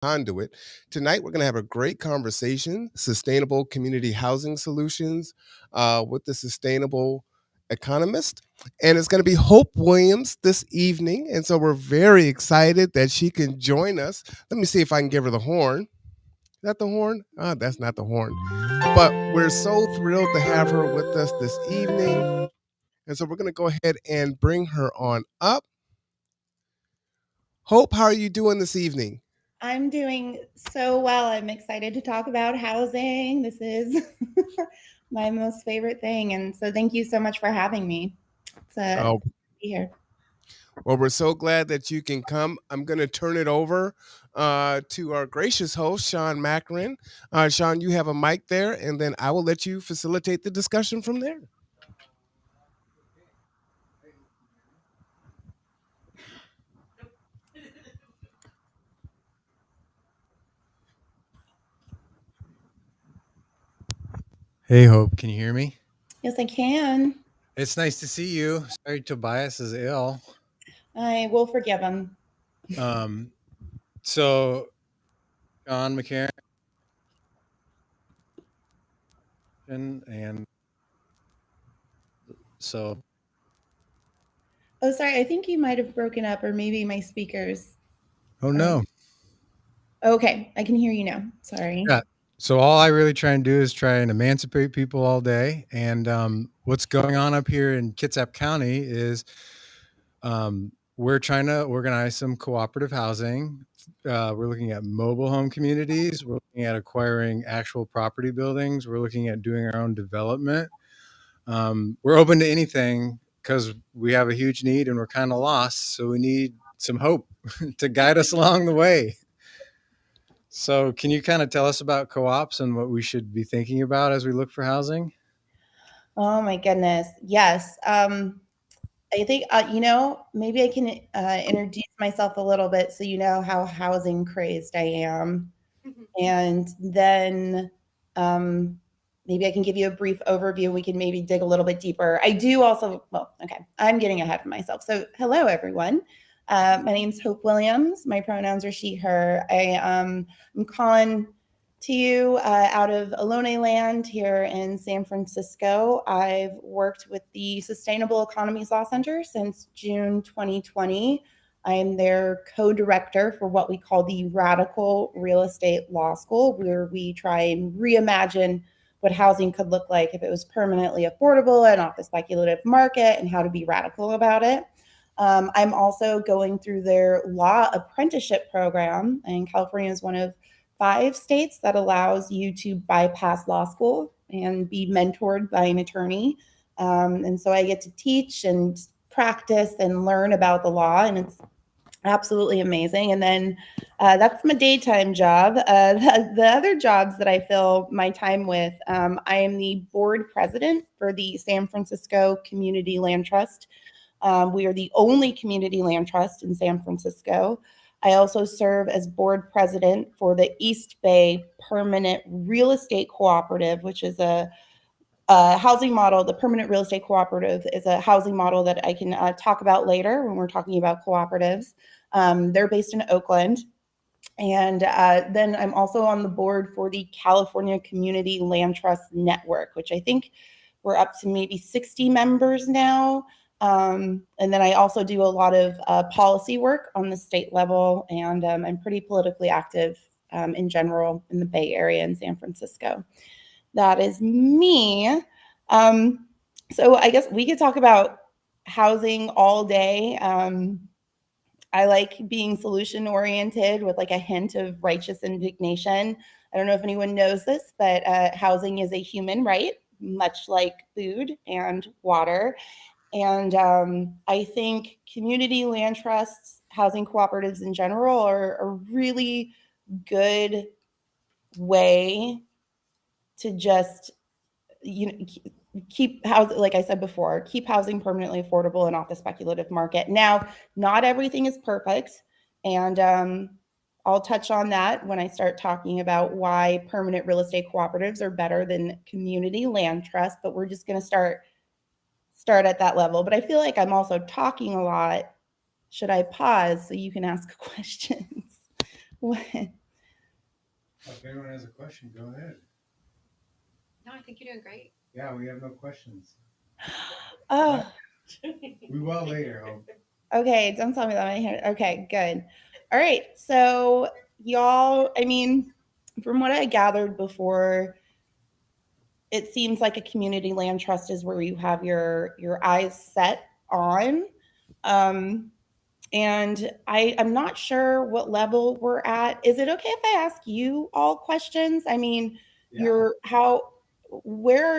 conduit. Tonight, we're going to have a great conversation, sustainable community housing solutions with the sustainable economist. And it's going to be Hope Williams this evening. And so we're very excited that she can join us. Let me see if I can give her the horn. Is that the horn? That's not the horn. But we're so thrilled to have her with us this evening. And so we're going to go ahead and bring her on up. Hope, how are you doing this evening? I'm doing so well. I'm excited to talk about housing. This is my most favorite thing. And so thank you so much for having me. It's Oh, be here. well, we're so glad that you can come. I'm going to turn it over to our gracious host, Sean Makarin. Sean, you have a mic there, and then I will let you facilitate the discussion from there. Hey, Hope, can you hear me? Yes, I can. It's nice to see you. Sorry, Tobias is ill. I will forgive him. Um, so, John Makarin, and so, Oh, sorry. I think you might have broken up, or maybe my speakers. oh no. Okay, I can hear you now. Sorry. Yeah. So, all I really try and do is try and emancipate people all day. And what's going on up here in Kitsap County is we're trying to organize some cooperative housing. We're looking at mobile home communities. We're looking at acquiring actual property buildings. We're looking at doing our own development. We're open to anything because we have a huge need and we're kind of lost. So we need some hope to guide us along the way. So, can you kind of tell us about co ops and what we should be thinking about as we look for housing? Oh my goodness. Yes. I think maybe I can introduce myself a little bit so you know how housing crazed I am, and then maybe I can give you a brief overview. We can maybe dig a little bit deeper. I do also. Well, okay, I'm getting ahead of myself. So, hello everyone. My name's Hope Williams. My pronouns are she, her. I'm calling to you out of Alone Land here in San Francisco. I've worked with the Sustainable Economies Law Center since June 2020. I'm their co-director for what we call the Radical Real Estate Law School, where we try and reimagine what housing could look like if it was permanently affordable and off the speculative market, and how to be radical about it. I'm also going through their law apprenticeship program, and California is one of 5 states that allows you to bypass law school and be mentored by an attorney. And so I get to teach and practice and learn about the law, and it's absolutely amazing. And then that's my daytime job. The other jobs that I fill my time with, I am the board president for the San Francisco Community Land Trust. We are the only community land trust in San Francisco. I also serve as board president for the East Bay Permanent Real Estate Cooperative, which is a housing model. The Permanent Real Estate Cooperative is a housing model that I can talk about later when we're talking about cooperatives. They're based in Oakland. And then I'm also on the board for the California Community Land Trust Network, which I think we're up to maybe 60 members now. And then I also do a lot of policy work on the state level, and I'm pretty politically active in general in the Bay Area in San Francisco. That is me. So I guess we could talk about housing all day. I like being solution oriented with like a hint of righteous indignation. I don't know if anyone knows this, but housing is a human right, much like food and water. And I think community land trusts, housing cooperatives in general, are a really good way to just keep housing, like I said before, keep housing permanently affordable and off the speculative market. Now, not everything is perfect, and I'll touch on that when I start talking about why permanent real estate cooperatives are better than community land trusts. But we're just going to start at that level. But I feel like I'm also talking a lot. Should I pause so you can ask questions? What? If anyone has a question, go ahead. No, I think you're doing great. Yeah, we have no questions. Oh, We will later. okay. Don't tell me that. Okay, good. All right. So, y'all, I mean, from what I gathered before, it seems like a community land trust is where you have your eyes set on. Um, and I'm not sure what level we're at. Is it okay if I ask you all questions? I mean, where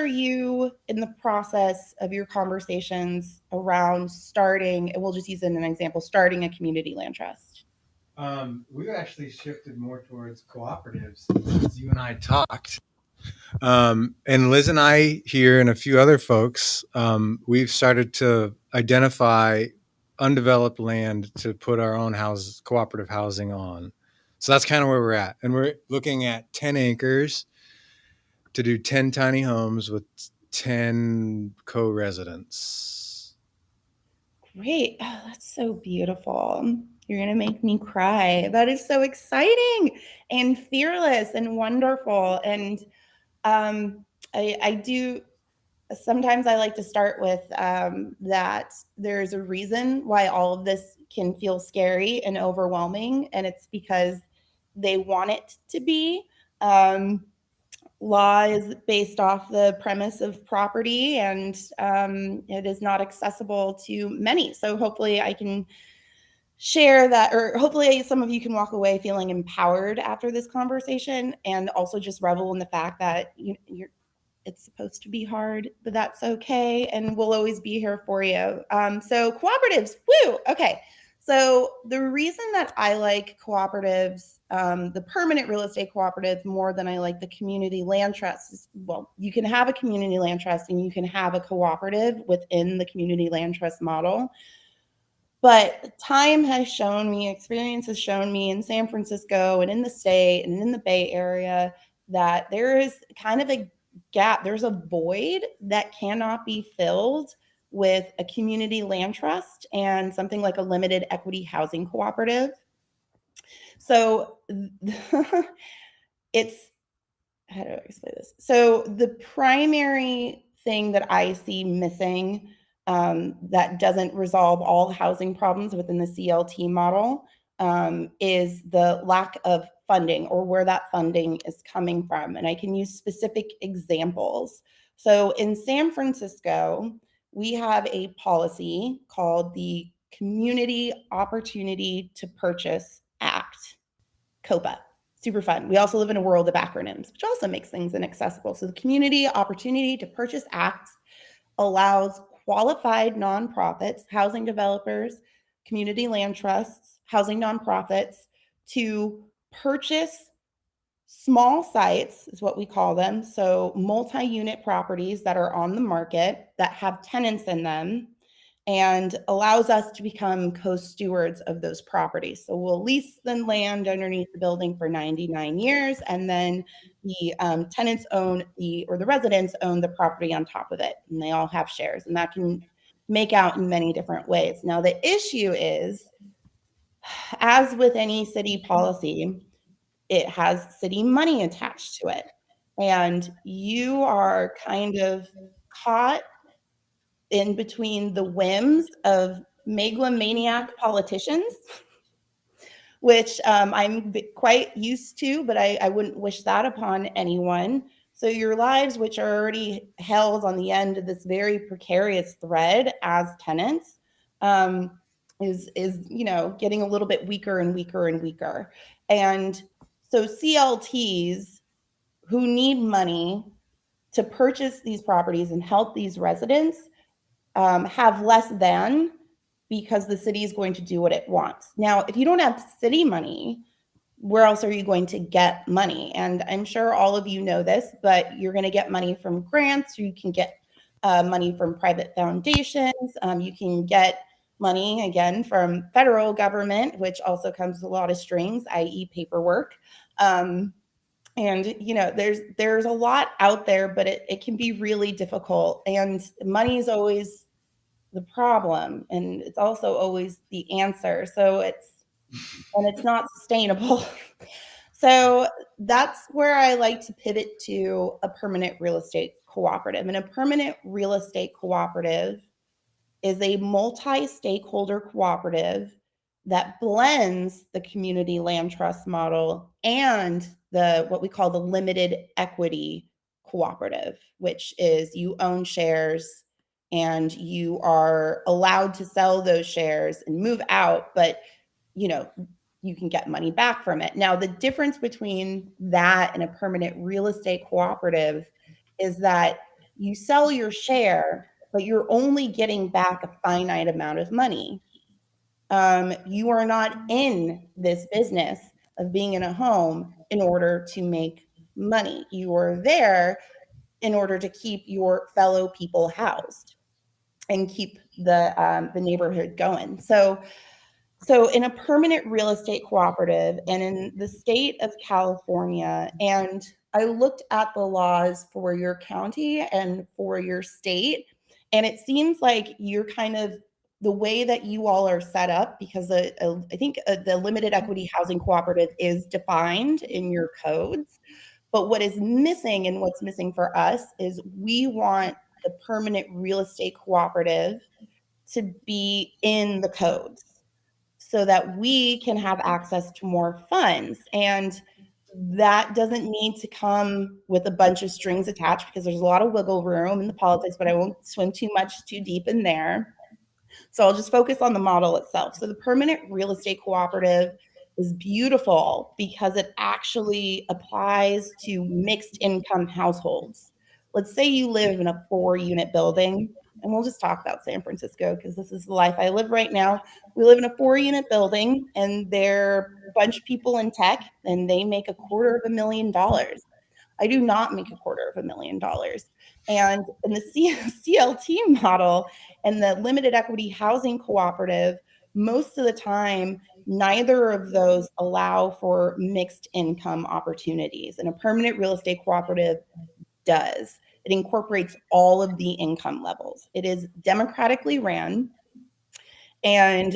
are you in the process of your conversations around starting, and we'll just use it as an example, starting a community land trust? We've actually shifted more towards cooperatives as you and I talked. And Liz and I here and a few other folks, we've started to identify undeveloped land to put our own cooperative housing on. So that's kind of where we're at. And we're looking at 10 acres to do 10 tiny homes with 10 co-residents. Great. Oh, that's so beautiful. You're going to make me cry. That is so exciting and fearless and wonderful. And I do sometimes I like to start with that there's a reason why all of this can feel scary and overwhelming, and it's because they want it to be. Um, Law is based off the premise of property, and it is not accessible to many. So hopefully I can share that, or hopefully some of you can walk away feeling empowered after this conversation, and also just revel in the fact that you're it's supposed to be hard, but that's okay. And we'll always be here for you. So cooperatives, woo. Okay. So the reason that I like cooperatives, the permanent real estate cooperatives, more than I like the community land trusts is, well, you can have a community land trust and you can have a cooperative within the community land trust model. But time has shown me, experience has shown me in San Francisco and in the state and in the Bay Area that there is kind of a gap. There's a void that cannot be filled with a community land trust and something like a limited equity housing cooperative. So it's, how do I explain this? So the primary thing that I see missing that doesn't resolve all housing problems within the CLT model is the lack of funding, or where that funding is coming from. And I can use specific examples. So in San Francisco, we have a policy called the Community Opportunity to Purchase Act, COPA. Super fun. We also live in a world of acronyms, which also makes things inaccessible. So the Community Opportunity to Purchase Act allows qualified nonprofits, housing developers, community land trusts, housing nonprofits to purchase small sites, is what we call them. So multi-unit properties that are on the market that have tenants in them, and allows us to become co-stewards of those properties. So we'll lease the land underneath the building for 99 years, and then the tenants own or the residents own the property on top of it, and they all have shares, and that can make out in many different ways. Now, the issue is, as with any city policy, it has city money attached to it, and you are kind of caught in between the whims of megalomaniac politicians, which I'm quite used to, but I wouldn't wish that upon anyone. So your lives, which are already held on the end of this very precarious thread as tenants, is getting a little bit weaker and weaker and weaker. And so CLTs who need money to purchase these properties and help these residents have less than, because the city is going to do what it wants. Now, if you don't have city money, where else are you going to get money? And I'm sure all of you know this, but you're going to get money from grants. You can get money from private foundations. You can get money, again, from federal government, which also comes with a lot of strings, i.e. paperwork. And there's a lot out there, but it can be really difficult, and money is always the problem, and it's also always the answer. So it's not sustainable. So that's where I like to pivot to a permanent real estate cooperative. And a permanent real estate cooperative is a multi-stakeholder cooperative that blends the community land trust model and the what we call the limited equity cooperative, which is you own shares and you are allowed to sell those shares and move out, but you know, you can get money back from it. Now, the difference between that and a permanent real estate cooperative is that you sell your share, but you're only getting back a finite amount of money. You are not in this business of being in a home in order to make money. You are there in order to keep your fellow people housed and keep the neighborhood going. So in a permanent real estate cooperative and in the state of California, and I looked at the laws for your county and for your state, and it seems like you're kind of the way that you all are set up, because I think the limited equity housing cooperative is defined in your codes. But what is missing and what's missing for us is we want the permanent real estate cooperative to be in the codes so that we can have access to more funds. And that doesn't need to come with a bunch of strings attached, because there's a lot of wiggle room in the politics, but I won't swim too deep in there. So I'll just focus on the model itself. So the permanent real estate cooperative is beautiful because it actually applies to mixed income households. Let's say you live in a 4-unit building, and we'll just talk about San Francisco because this is the life I live right now. We live in a 4-unit building, and there are a bunch of people in tech, and they make $250,000. I do not make $250,000. And in the CLT model and the limited equity housing cooperative, most of the time, neither of those allow for mixed income opportunities. And a permanent real estate cooperative does. It incorporates all of the income levels. It is democratically ran. And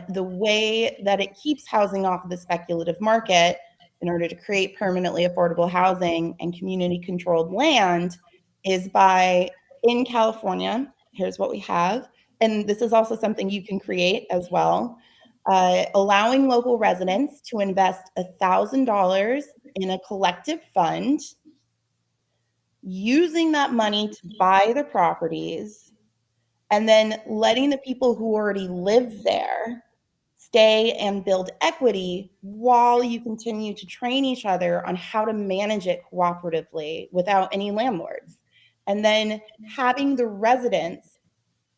the way that it keeps housing off of the speculative market in order to create permanently affordable housing and community controlled land is by, in California, here's what we have. And this is also something you can create as well. Allowing local residents to invest $1,000 in a collective fund, using that money to buy the properties, and then letting the people who already live there stay and build equity while you continue to train each other on how to manage it cooperatively without any landlords. And then having the residents,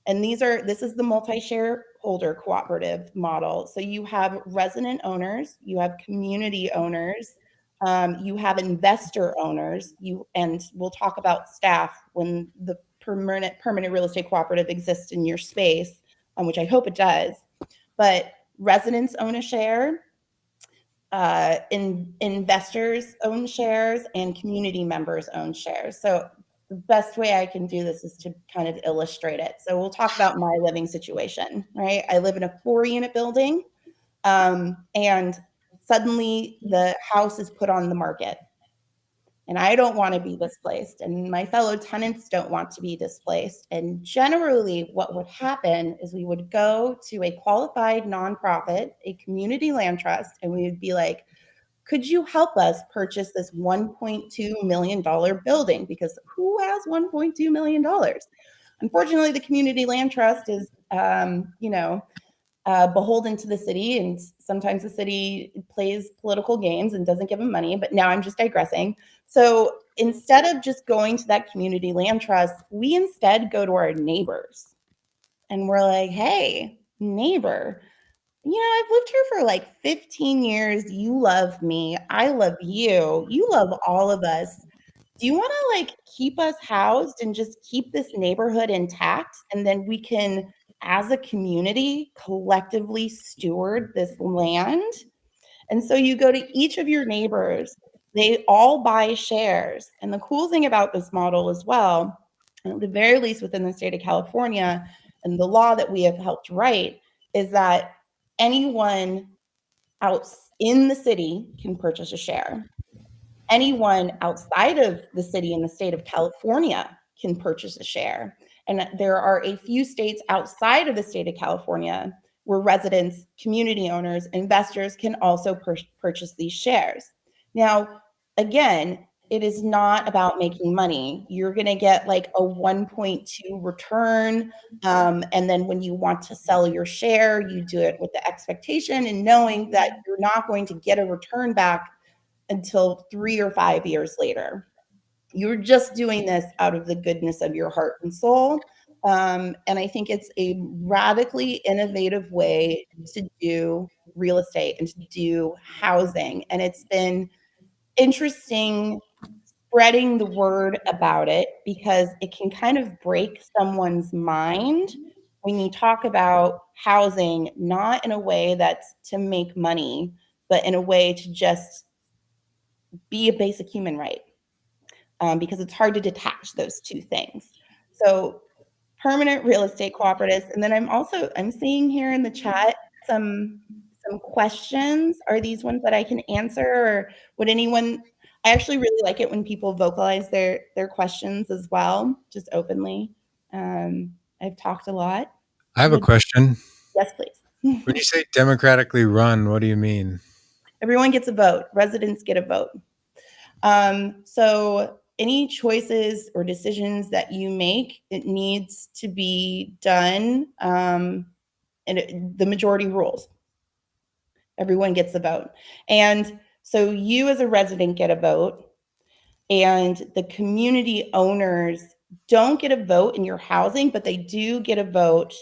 and this is the multi-shareholder cooperative model. So you have resident owners, you have community owners, you have investor owners, and we'll talk about staff when the permanent real estate cooperative exists in your space, which I hope it does. But residents own a share, investors own shares, and community members own shares. So the best way I can do this is to kind of illustrate it. So we'll talk about my living situation, right? I live in a 4-unit building, and suddenly the house is put on the market. And I don't want to be displaced, and my fellow tenants don't want to be displaced. And generally, what would happen is we would go to a qualified nonprofit, a community land trust, and we would be like, could you help us purchase this $1.2 million building? Because who has $1.2 million? Unfortunately, the community land trust is, beholden to the city, and sometimes the city plays political games and doesn't give them money. But now I'm just digressing. So instead of just going to that community land trust, we instead go to our neighbors, and we're like, hey, neighbor, I've lived here for like 15 years. You love me. I love you. You love all of us. Do you want to like keep us housed and just keep this neighborhood intact? And then we can, as a community, collectively steward this land. And so you go to each of your neighbors, they all buy shares. And the cool thing about this model as well, at the very least within the state of California and the law that we have helped write, is that anyone in the city can purchase a share. Anyone outside of the city in the state of California can purchase a share. And there are a few states outside of the state of California where residents, community owners, investors can also purchase these shares. Now, again, it is not about making money. You're going to get like a 1.2 return. And then when you want to sell your share, you do it with the expectation and knowing that you're not going to get a return back until 3 or 5 years later. You're just doing this out of the goodness of your heart and soul. And I think it's a radically innovative way to do real estate and to do housing. And it's been interesting spreading the word about it because it can kind of break someone's mind when you talk about housing, not in a way that's to make money, but in a way to just be a basic human right, because it's hard to detach those two things. So permanent real estate cooperatives, and then I'm seeing here in the chat some questions. Are these ones that I can answer, or would anyone? I actually really like it when people vocalize their questions as well, just openly. I've talked a lot. I have a question. Yes, please. When you say democratically run, what do you mean? Everyone gets a vote. Residents get a vote. So any choices or decisions that you make, it needs to be done, and the majority rules. Everyone gets a vote. And so you as a resident get a vote, and the community owners don't get a vote in your housing, but they do get a vote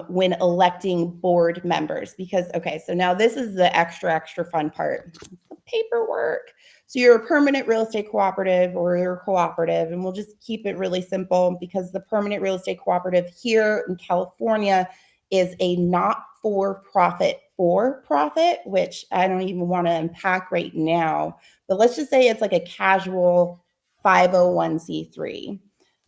when electing board members. Because, okay, so now this is the extra fun part, the paperwork. So you're a permanent real estate cooperative or you're a cooperative, and we'll just keep it really simple because the permanent real estate cooperative here in California is a not-for-profit, which I don't even want to unpack right now, but let's just say it's like a casual 501c3.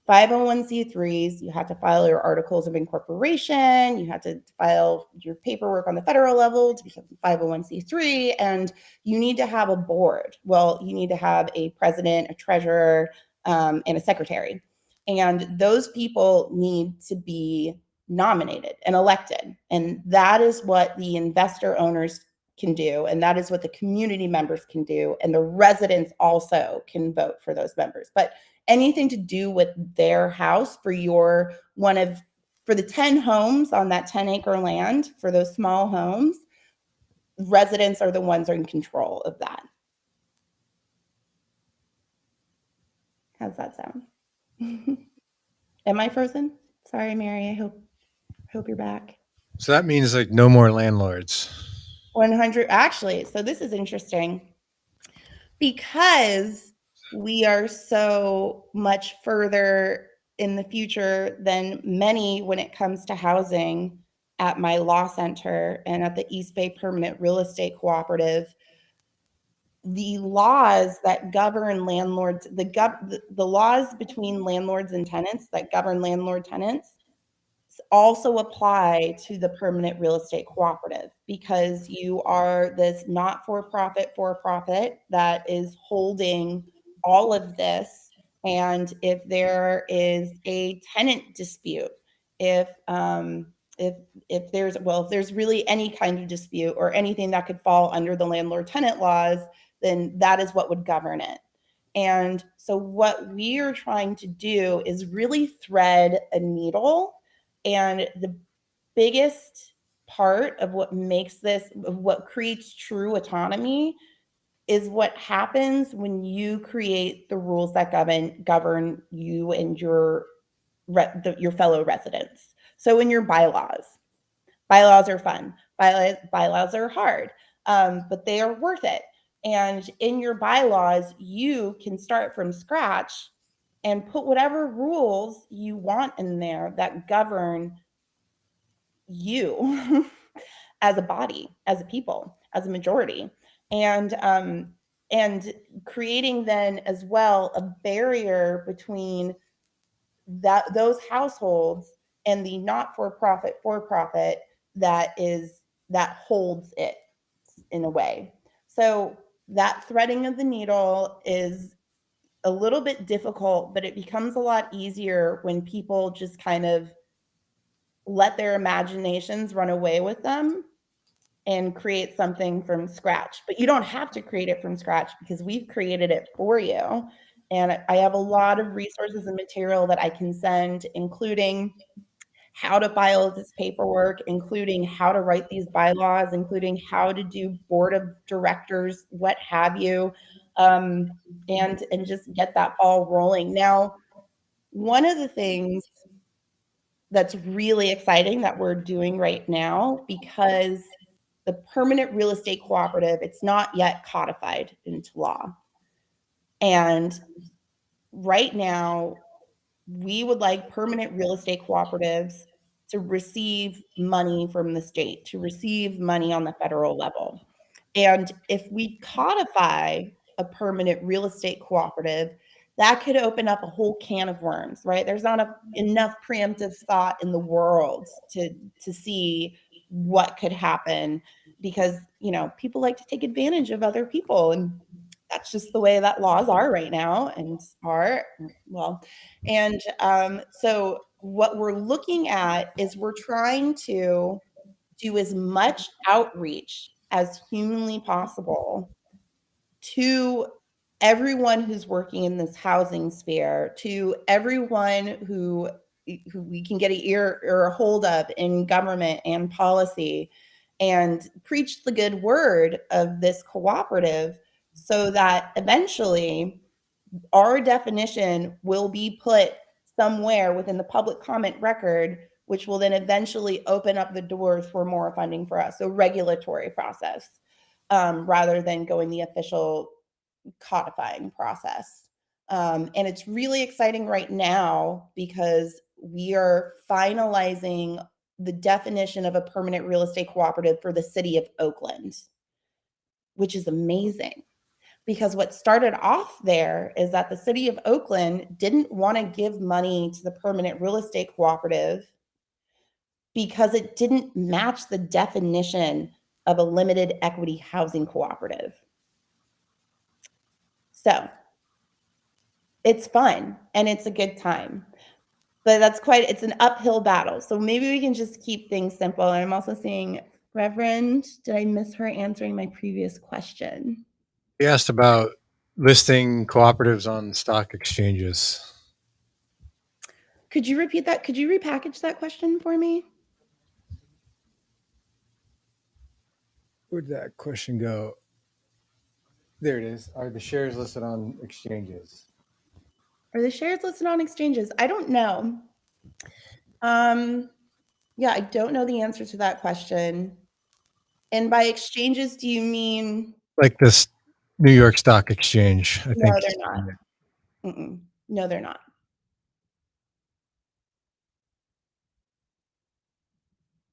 501c3s, you have to file your articles of incorporation, you have to file your paperwork on the federal level to become 501c3, and you need to have a board. Well, you need to have a president, a treasurer, and a secretary. And those people need to be nominated and elected. And that is what the investor owners can do, and that is what the community members can do, and the residents also can vote for those members. But anything to do with their house for the 10 homes on that 10-acre land, for those small homes, residents are the ones who are in control of that. How's that sound? Am I frozen? Sorry, Mary. I hope you're back. So that means like no more landlords. 100. Actually, so this is interesting because we are so much further in the future than many when it comes to housing at my law center and at the East Bay Permanent Real Estate Cooperative. The laws that govern landlords, the laws between landlords and tenants that govern landlord tenants also apply to the permanent real estate cooperative, because you are this not-for-profit that is holding all of this. And if there is a tenant dispute, if there's really any kind of dispute or anything that could fall under the landlord-tenant laws, then that is what would govern it. And so what we are trying to do is really thread a needle. And the biggest part of what creates true autonomy is what happens when you create the rules that govern you and your fellow residents. So in your bylaws are fun. Bylaws are hard, but they are worth it. And in your bylaws, you can start from scratch and put whatever rules you want in there that govern you as a body, as a people, as a majority. And creating then as well a barrier between those households and the not-for-profit that holds it. in a way. So that threading of the needle is a little bit difficult, but it becomes a lot easier when people just kind of let their imaginations run away with them and create something from scratch. But you don't have to create it from scratch because we've created it for you. And I have a lot of resources and material that I can send, including how to file this paperwork, including how to write these bylaws, including how to do board of directors, what have you, and just get that ball rolling. Now, one of the things that's really exciting that we're doing right now, because the permanent real estate cooperative, it's not yet codified into law. And right now, we would like permanent real estate cooperatives to receive money from the state, to receive money on the federal level. And if we codify a permanent real estate cooperative, that could open up a whole can of worms, right? There's not enough preemptive thought in the world to see what could happen, because people like to take advantage of other people, and that's just the way that laws are right now, and are well. And so what we're looking at is we're trying to do as much outreach as humanly possible to everyone who's working in this housing sphere, to everyone who we can get an ear or a hold of in government and policy, and preach the good word of this cooperative, so that eventually our definition will be put somewhere within the public comment record, which will then eventually open up the doors for more funding for us. So regulatory process, rather than going the official codifying process. And it's really exciting right now because we are finalizing the definition of a permanent real estate cooperative for the city of Oakland, which is amazing. Because what started off there is that the city of Oakland didn't want to give money to the permanent real estate cooperative because it didn't match the definition of a limited equity housing cooperative. So it's fun and it's a good time, but it's an uphill battle. So maybe we can just keep things simple. And I'm also seeing Reverend, did I miss her answering my previous question? He asked about listing cooperatives on stock exchanges. Could you repeat that? Could you repackage that question for me? Where'd that question go? There it is. Are the shares listed on exchanges? Are the shares listed on exchanges? I don't know. Yeah, I don't know the answer to that question. And by exchanges, do you mean? Like this New York Stock Exchange, I think. No, they're not. No, they're not.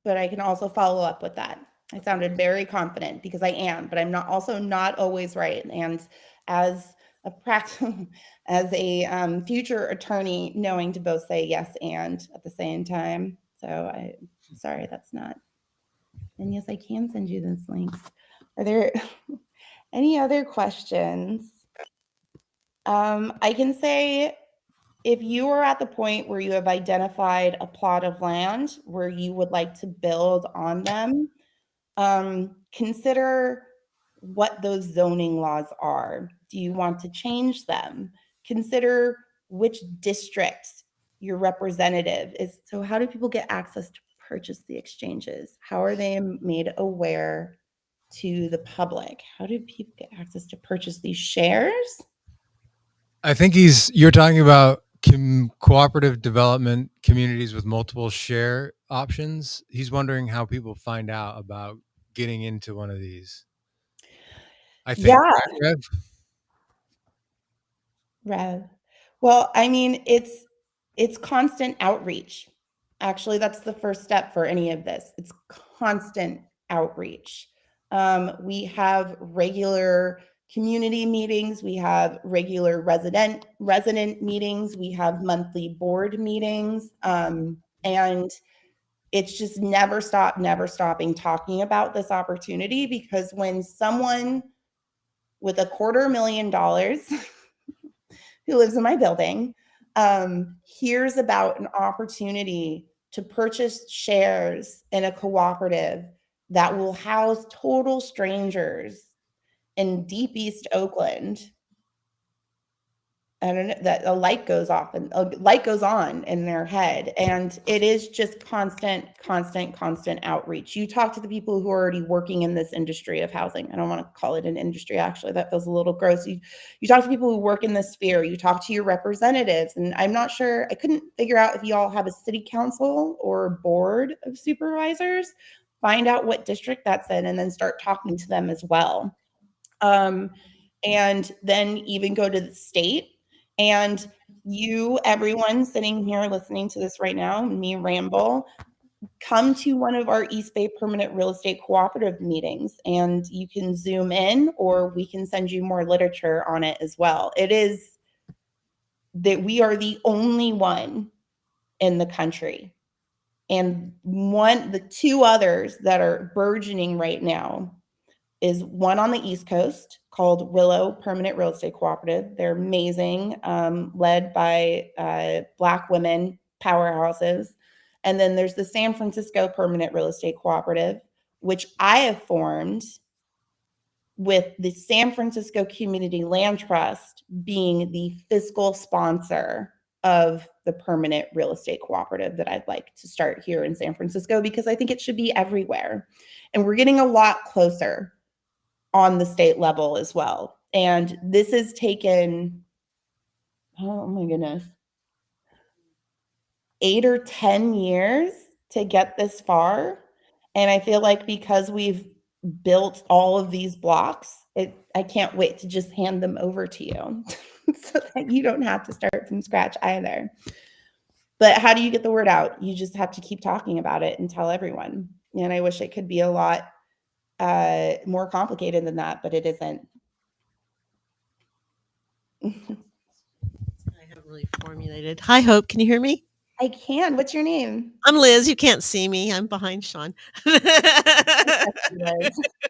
But I can also follow up with that. I sounded very confident because I am, but I'm not always right. And as as a future attorney, knowing to both say yes and at the same time. So sorry, that's not. And yes, I can send you those links. Are there any other questions? I can say, if you are at the point where you have identified a plot of land where you would like to build on them, consider what those zoning laws are. Do you want to change them? Consider which district your representative is. So how do people get access to purchase the exchanges? How are they made aware to the public? How do people get access to purchase these shares? I think you're talking about cooperative development communities with multiple share options. He's wondering how people find out about getting into one of these. I think, Yeah. right, Rev? Rev. Well, I mean, it's constant outreach. Actually, that's the first step for any of this. It's constant outreach. We have regular community meetings. We have regular resident meetings. We have monthly board meetings. And it's just never stopping talking about this opportunity, because when someone with $250,000 who lives in my building hears about an opportunity to purchase shares in a cooperative that will house total strangers in deep East Oakland, I don't know, that a light goes off and a light goes on in their head. And it is just constant outreach. You talk to the people who are already working in this industry of housing. I don't want to call it an industry, actually. That feels a little gross. You talk to people who work in this sphere. You talk to your representatives. And I'm not sure, I couldn't figure out if you all have a city council or board of supervisors. Find out what district that's in and then start talking to them as well. And then even go to the state. And you, everyone sitting here listening to this right now, me ramble, come to one of our East Bay Permanent Real Estate Cooperative meetings, and you can Zoom in, or we can send you more literature on it as well. It is that we are the only one in the country. And the two others that are burgeoning right now is one on the East Coast called Willow Permanent Real Estate Cooperative. They're amazing, led by Black women powerhouses. And then there's the San Francisco Permanent Real Estate Cooperative, which I have formed with the San Francisco Community Land Trust being the fiscal sponsor of the permanent real estate cooperative that I'd like to start here in San Francisco, because I think it should be everywhere. And we're getting a lot closer on the state level as well. And this has taken, oh my goodness, 8 or 10 years to get this far. And I feel like because we've built all of these blocks, I can't wait to just hand them over to you so that you don't have to start from scratch either. But how do you get the word out? You just have to keep talking about it and tell everyone. And I wish it could be a lot more complicated than that, but it isn't. I haven't really formulated. Hi, Hope. Can you hear me? I can. What's your name? I'm Liz. You can't see me. I'm behind Sean.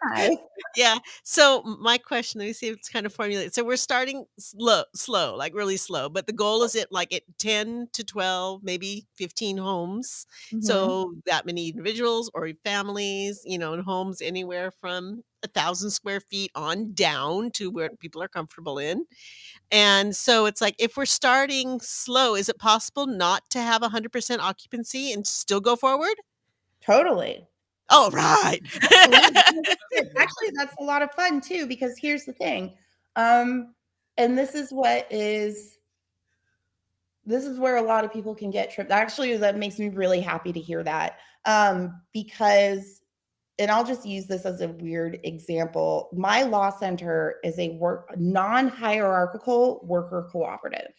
Hi. Yeah. So my question, let me see if it's kind of formulated. So we're starting slow, like really slow, but the goal is at 10 to 12, maybe 15 homes. Mhm. So that many individuals or families, in homes anywhere from 1,000 square feet on down to where people are comfortable in. And so it's like, if we're starting slow, is it possible not to have 100% occupancy and still go forward? Totally. Oh, right. Actually, that's a lot of fun too, because here's the thing. And this is where a lot of people can get tripped. Actually, that makes me really happy to hear that. Because, and I'll just use this as a weird example. My law center is a non-hierarchical worker cooperative.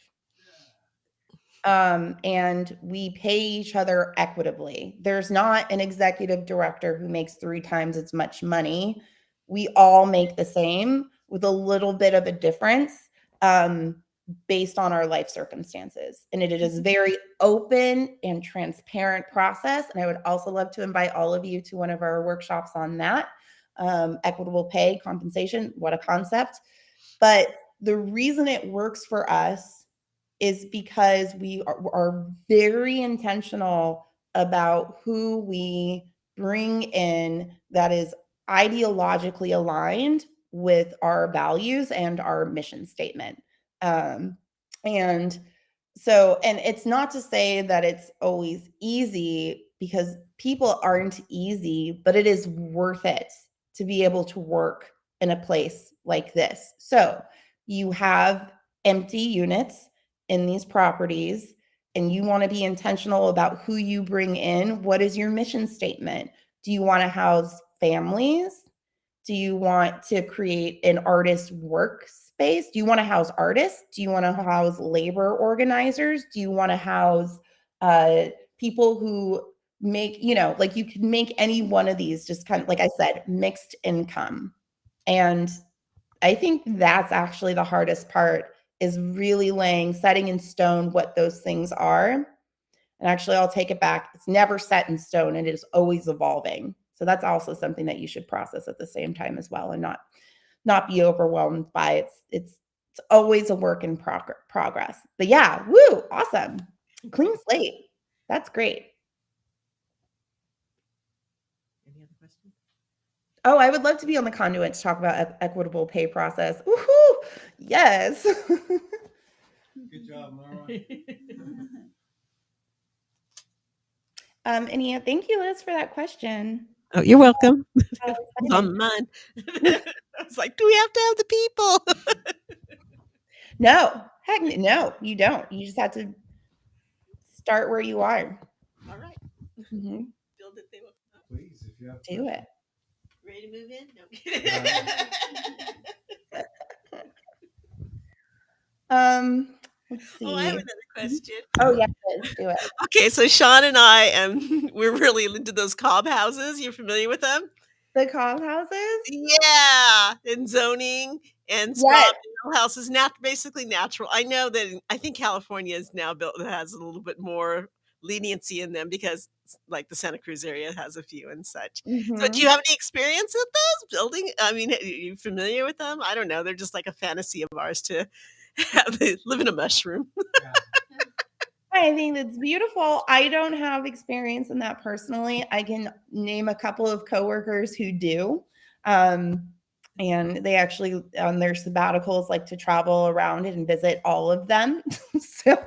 And we pay each other equitably. There's not an executive director who makes 3 times as much money. We all make the same with a little bit of a difference based on our life circumstances. And it is a very open and transparent process. And I would also love to invite all of you to one of our workshops on that. Equitable pay, compensation, what a concept. But the reason it works for us is because we are very intentional about who we bring in that is ideologically aligned with our values and our mission statement. And it's not to say that it's always easy, because people aren't easy, but it is worth it to be able to work in a place like this. So you have empty units in these properties, and you want to be intentional about who you bring in. What is your mission statement? Do you want to house families? Do you want to create an artist workspace? Do you want to house artists? Do you want to house labor organizers? Do you want to house people who make, you can make any one of these, just kind of, like I said, mixed income. And I think that's actually the hardest part, is really setting in stone what those things are. And actually, I'll take it back. It's never set in stone, and it is always evolving. So that's also something that you should process at the same time as well, and not be overwhelmed by it's always a work in progress. But yeah, woo, awesome. Clean slate. That's great. Any other questions? Oh, I would love to be on the conduit to talk about equitable pay process. Woohoo! Yes. Good job, Mara. Thank you, Liz, for that question. Oh, you're welcome. How It's exciting. on mine. I was like, do we have to have the people? No, heck no, you don't. You just have to start where you are. All right. Mhm. Build it. They will. Please, if you have Do it. Ready to move in? No. Let's Oh, I have see. another question. Oh, yes, Liz, do it. Okay, so Sean and I, we're really into those cob houses. You're familiar with them? The cob houses? Yeah, and zoning and Yes. straw bale houses, basically natural. I know that I think California is now built that has a little bit more leniency in them because like the Santa Cruz area has a few and such. So do you Mhm. have any experience with those building? I mean, are you familiar with them? I don't know. They're just like a fantasy of ours to live in a mushroom. I think that's beautiful. I don't have experience in that personally. I can name a couple of coworkers who do. Um, and they actually on their sabbaticals like to travel around and visit all of them. So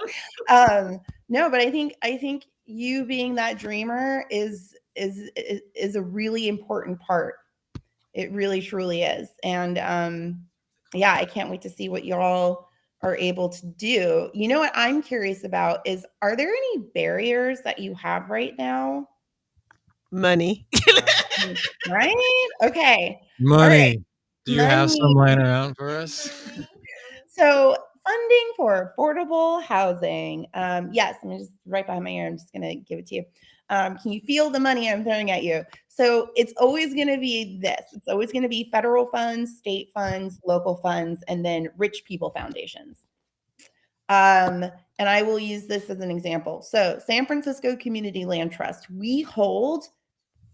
no, but I think you being that dreamer is a really important part. It really truly is. And yeah, I can't wait to see what y'all are able to do. You know what I'm curious about is are there any barriers that you have right now? Money. Right? Okay. All right. money. Do you have Money. some laying around for us? So funding for affordable housing. Yes, I'm just right behind my ear. I'm just gonna give it to you. Can you feel the money I'm throwing at you? So it's always going to be this. It's always going to be federal funds, state funds, local funds, and then rich people foundations. And I will use this as an example. So San Francisco Community Land Trust, we hold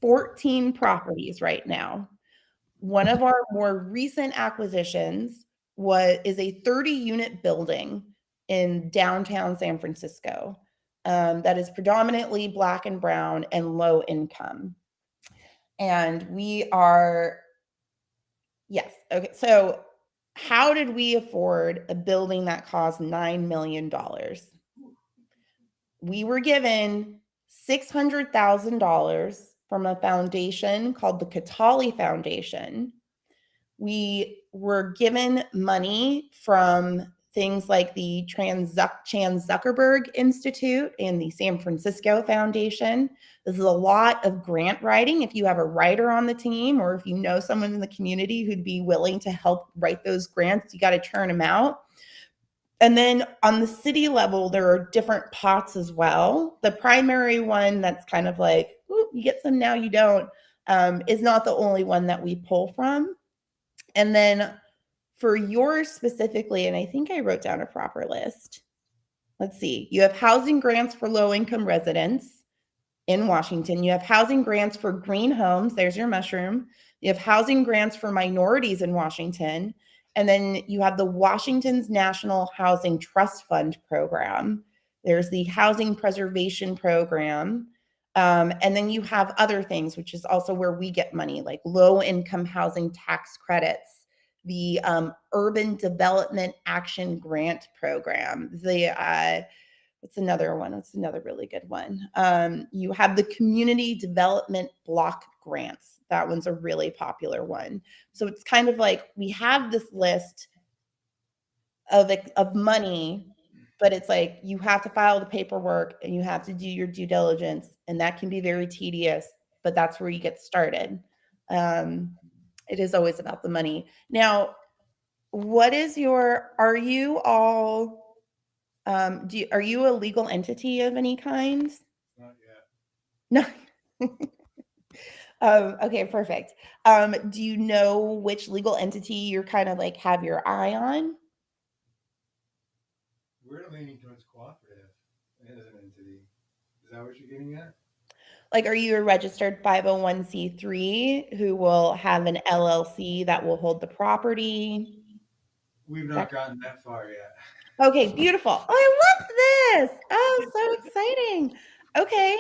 14 properties right now. One of our more recent acquisitions is a 30-unit building in downtown San Francisco that is predominantly Black and brown and low income. And we are, yes, okay. So how did we afford a building that cost $9 million? We were given $600,000 from a foundation called the Katali Foundation. We were given money from things like the Chan Zuckerberg Institute and the San Francisco Foundation. This is a lot of grant writing. If you have a writer on the team or if you know someone in the community who'd be willing to help write those grants, you got to churn them out. And then on the city level, there are different pots as well. The primary one that's kind of like, ooh, you get some now, you don't, is not the only one that we pull from. And then for yours specifically, and I think I wrote down a proper list. Let's see. You have housing grants for low income residents in Washington. You have housing grants for green homes. There's your mushroom. You have housing grants for minorities in Washington. And then you have the Washington's National Housing Trust Fund program. There's the Housing Preservation Program. And then you have other things, which is also where we get money, like low income housing tax credits, the Urban Development Action Grant Program, what's another one? What's another really good one? You have the Community Development Block Grants. That one's a really popular one. So it's kind of like we have this list of money, but it's like you have to file the paperwork and you have to do your due diligence, and that can be very tedious, but that's where you get started. It is always about the money. Now, are you all are you a legal entity of any kind? Not yet. No. Okay, perfect. Do you know which legal entity you're kind of like have your eye on? We're leaning towards cooperative as an entity. Is that what you're getting at? Like, are you a registered 501c3 who will have an LLC that will hold the property? We've not gotten that far yet. Okay, beautiful. Oh, I love this. Oh, so exciting. Okay.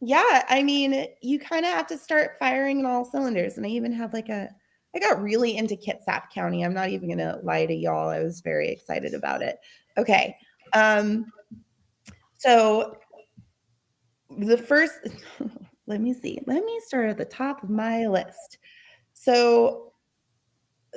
Yeah, I mean, you kind of have to start firing on all cylinders. And I even have I got really into Kitsap County. I'm not even gonna lie to y'all. I was very excited about it. Okay. So the first, let me see. Let me start at the top of my list. So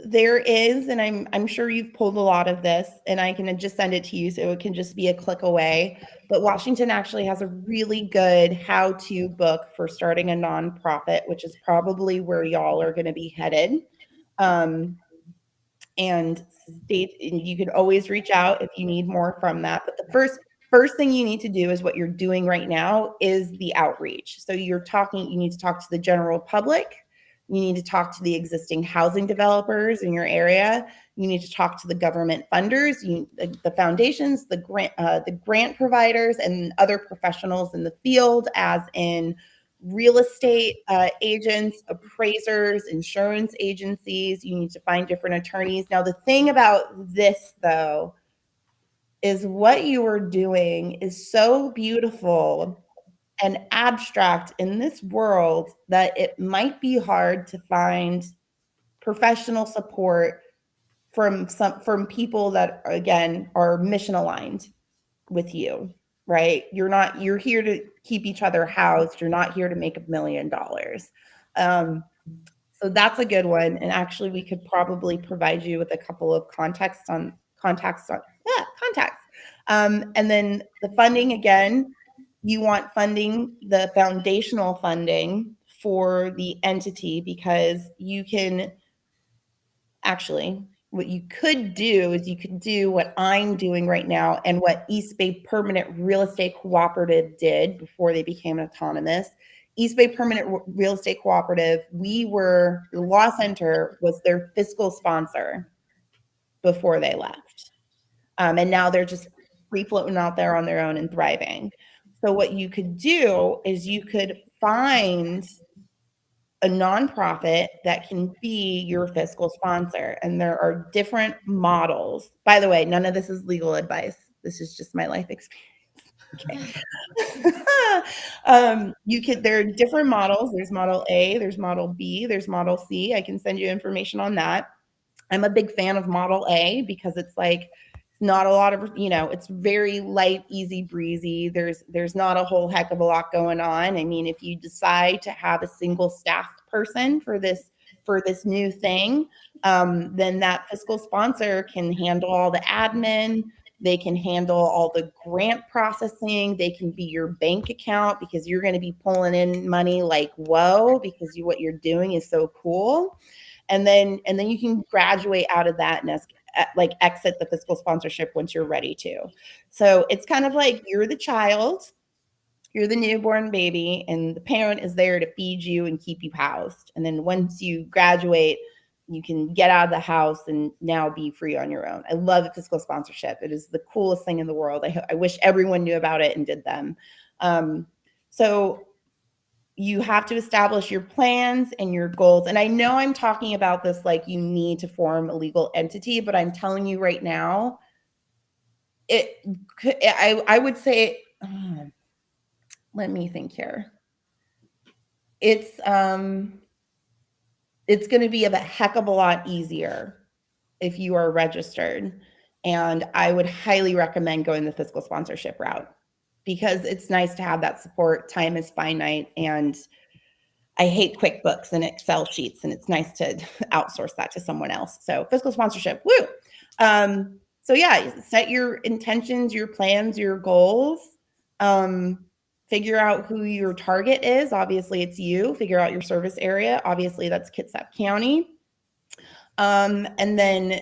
there is, and I'm sure you've pulled a lot of this, and I can just send it to you so it can just be a click away. But Washington actually has a really good how-to book for starting a nonprofit, which is probably where y'all are going to be headed. And you can always reach out if you need more from that. But the first thing you need to do is what you're doing right now is the outreach. So you need to talk to the general public. You need to talk to the existing housing developers in your area. You need to talk to the government funders, the foundations, the grant providers, and other professionals in the field, as in real estate agents, appraisers, insurance agencies. You need to find different attorneys. Now, the thing about this, though, is what you are doing is so beautiful and abstract in this world that it might be hard to find professional support from people that, again, are mission aligned with you, right? You're here to keep each other housed. You're not here to make $1 million. So that's a good one. And actually, we could probably provide you with a couple of contacts. And then the funding, again, you want funding, the foundational funding for the entity, because you can actually, what you could do is you could do what I'm doing right now and what East Bay Permanent Real Estate Cooperative did before they became autonomous. East Bay Permanent Real Estate Cooperative, the Law Center was their fiscal sponsor before they left. And now they're just free floating out there on their own and thriving. So what you could do is you could find a nonprofit that can be your fiscal sponsor. And there are different models. By the way, none of this is legal advice. This is just my life experience. Okay. There are different models. There's model A, there's model B, there's model C. I can send you information on that. I'm a big fan of model A because it's like not a lot of, it's very light, easy breezy. There's not a whole heck of a lot going on. I mean, if you decide to have a single staffed person for this new thing, then that fiscal sponsor can handle all the admin. They can handle all the grant processing. They can be your bank account because you're going to be pulling in money like, whoa, because what you're doing is so cool. And then you can graduate out of that and exit the fiscal sponsorship once you're ready to. So it's kind of like you're the child, you're the newborn baby, and the parent is there to feed you and keep you housed. And then once you graduate, you can get out of the house and now be free on your own. I love fiscal sponsorship. It is the coolest thing in the world. I wish everyone knew about it and did them. So you have to establish your plans and your goals. And I know I'm talking about this like you need to form a legal entity, but I'm telling you right now, I would say, let me think here. It's going to be a heck of a lot easier if you are registered. And I would highly recommend going the fiscal sponsorship route because it's nice to have that support. Time is finite, and I hate QuickBooks and Excel sheets, and it's nice to outsource that to someone else. So fiscal sponsorship, woo. So yeah, set your intentions, your plans, your goals. Figure out who your target is. Obviously, it's you. Figure out your service area. Obviously, that's Kitsap County. And then,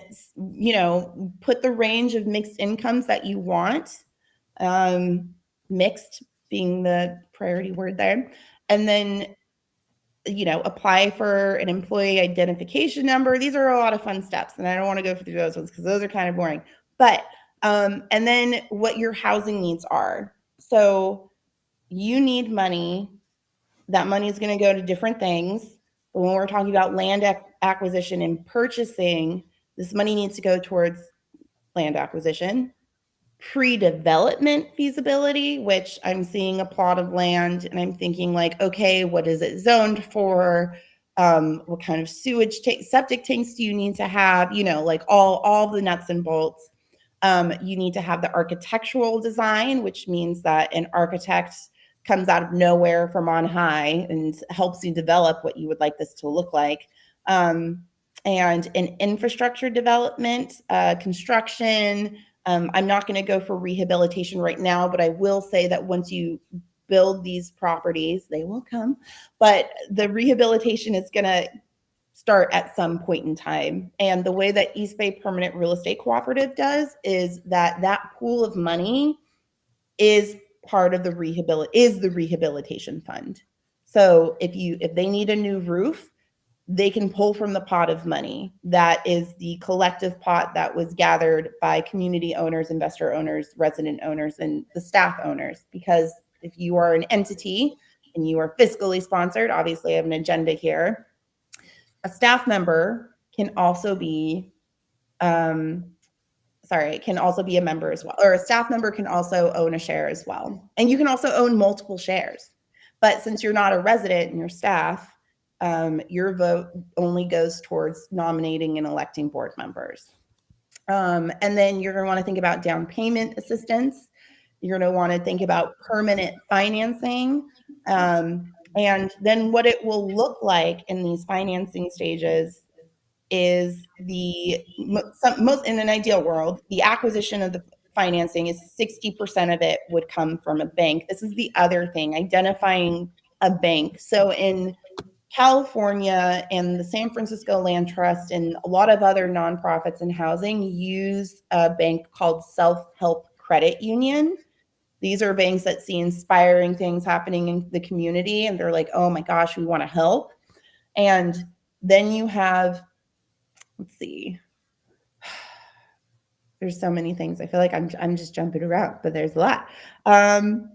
put the range of mixed incomes that you want. Mixed being the priority word there. And then apply for an employee identification number. These are a lot of fun steps, and I don't want to go through those ones because those are kind of boring. But and then what your housing needs are. So you need money. That money is going to go to different things. But when we're talking about land acquisition and purchasing, this money needs to go towards land acquisition, pre-development feasibility, which I'm seeing a plot of land and I'm thinking like, okay, what is it zoned for? What kind of sewage septic tanks do you need to have? Like all the nuts and bolts. You need to have the architectural design, which means that an architect comes out of nowhere from on high and helps you develop what you would like this to look like. And in infrastructure development, construction. I'm not going to go for rehabilitation right now, but I will say that once you build these properties, they will come. But the rehabilitation is going to start at some point in time. And the way that East Bay Permanent Real Estate Cooperative does is that pool of money is part of the rehabilitation fund. So if they need a new roof, they can pull from the pot of money that is the collective pot that was gathered by community owners, investor owners, resident owners, and the staff owners. Because if you are an entity and you are fiscally sponsored, obviously I have an agenda here, a staff member can also be can also be a member as well, or a staff member can also own a share as well. And you can also own multiple shares. But since you're not a resident and you're staff, your vote only goes towards nominating and electing board members. And then you're going to want to think about down payment assistance. You're going to want to think about permanent financing. And then what it will look like in these financing stages is most in an ideal world, the acquisition of the financing is 60% of it would come from a bank. This is the other thing, identifying a bank. So in California and the San Francisco Land Trust and a lot of other nonprofits in housing use a bank called Self-Help Credit Union. These are banks that see inspiring things happening in the community and they're like, oh my gosh, we want to help. And then you have, let's see, there's so many things. I feel like I'm just jumping around, but there's a lot. And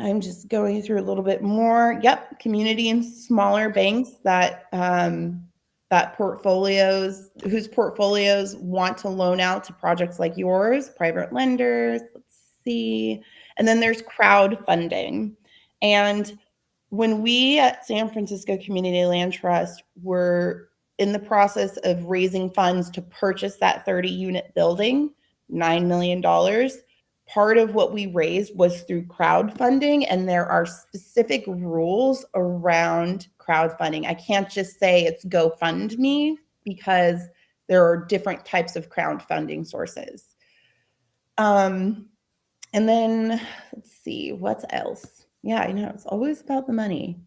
I'm just going through a little bit more. Yep, community and smaller banks that whose portfolios want to loan out to projects like yours, private lenders. Let's see. And then there's crowdfunding. And when we at San Francisco Community Land Trust were in the process of raising funds to purchase that 30-unit building, $9 million, part of what we raised was through crowdfunding, and there are specific rules around crowdfunding. I can't just say it's GoFundMe because there are different types of crowdfunding sources. And then let's see, what else? Yeah, I know it's always about the money.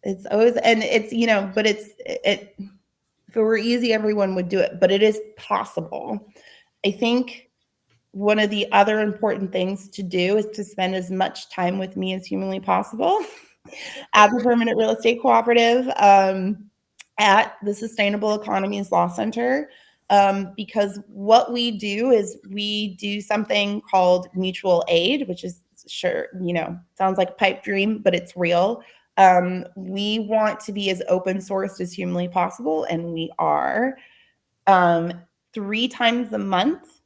It's always, and it's, but if it were easy, everyone would do it, but it is possible. I think one of the other important things to do is to spend as much time with me as humanly possible at the Permanent Real Estate Cooperative, at the Sustainable Economies Law Center, because what we do is we do something called mutual aid, which is sounds like a pipe dream, but it's real. We want to be as open sourced as humanly possible, and we are. 3 times a month,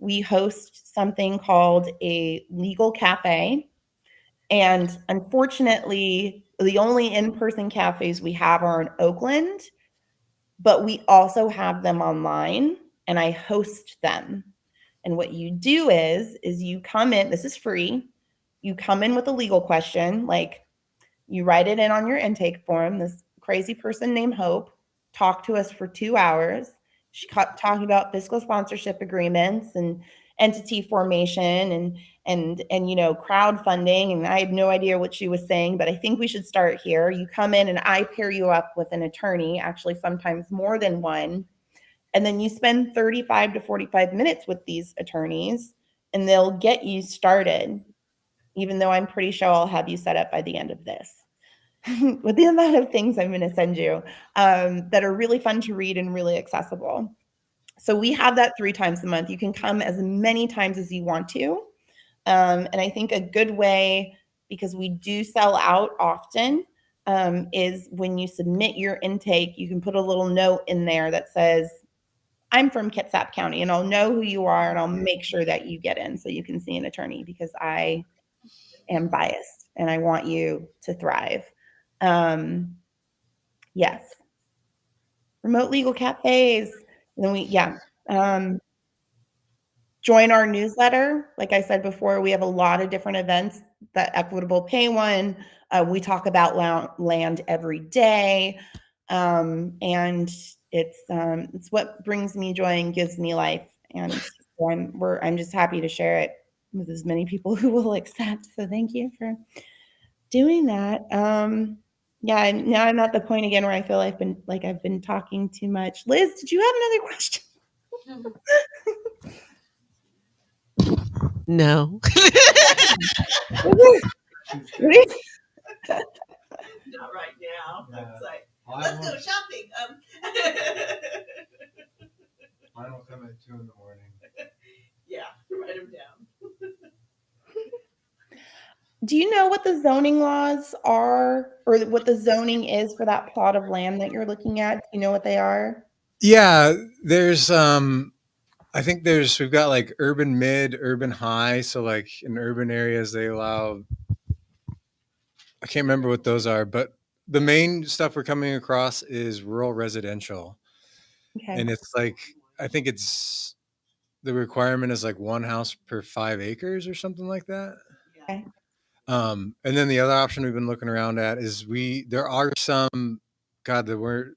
we host something called a legal cafe. And unfortunately, the only in-person cafes we have are in Oakland, but we also have them online, and I host them. And what you do is you come in, this is free, you come in with a legal question, like you write it in on your intake form. This crazy person named Hope talked to us for 2 hours. She kept talking about fiscal sponsorship agreements and entity formation and crowdfunding. And I have no idea what she was saying, but I think we should start here. You come in and I pair you up with an attorney, actually sometimes more than one. And then you spend 35 to 45 minutes with these attorneys and they'll get you started, even though I'm pretty sure I'll have you set up by the end of this. With the amount of things I'm going to send you that are really fun to read and really accessible. So we have that 3 times a month. You can come as many times as you want to. And I think a good way, because we do sell out often, is when you submit your intake, you can put a little note in there that says, I'm from Kitsap County, and I'll know who you are, and I'll make sure that you get in so you can see an attorney, because I am biased and I want you to thrive. Yes. Remote legal cafes. And then join our newsletter. Like I said before, we have a lot of different events. The equitable pay one. We talk about land every day. And it's what brings me joy and gives me life. And so I'm just happy to share it with as many people who will accept. So thank you for doing that. Yeah, and now I'm at the point again where I feel I've been talking too much. Liz, did you have another question? No. Not right now. Yeah. It's like, I'll let's have go one. shopping. Mine will come at 2 in the morning. Yeah, write them down. Do you know what the zoning laws are, or what the zoning is for that plot of land that you're looking at? Do you know what they are? Yeah, there's I think we've got like urban mid, urban high. So like in urban areas they allow, I can't remember what those are, but the main stuff we're coming across is rural residential. Okay. And it's like, I think it's, the requirement is like one house per 5 acres or something like that. Okay. And then the other option we've been looking around at is there are some, God, the word,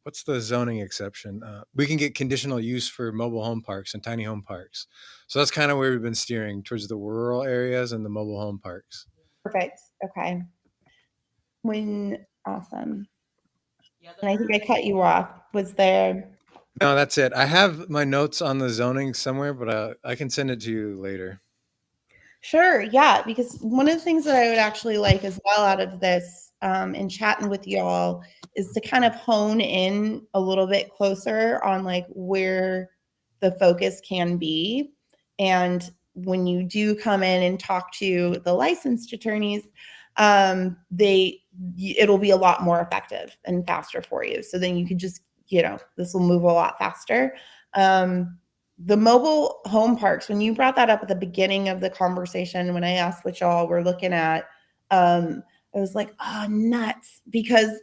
what's the zoning exception? We can get conditional use for mobile home parks and tiny home parks. So that's kind of where we've been steering, towards the rural areas and the mobile home parks. Perfect. Okay. Awesome. Yeah, And I think I cut you off. Was there? No, that's it. I have my notes on the zoning somewhere, but I can send it to you later. Sure, yeah, because one of the things that I would actually like as well out of this, in chatting with y'all, is to kind of hone in a little bit closer on like where the focus can be. And when you do come in and talk to the licensed attorneys, it'll be a lot more effective and faster for you. So then you can just, this will move a lot faster. The mobile home parks, when you brought that up at the beginning of the conversation, when I asked what y'all were looking at, I was like, oh, nuts, because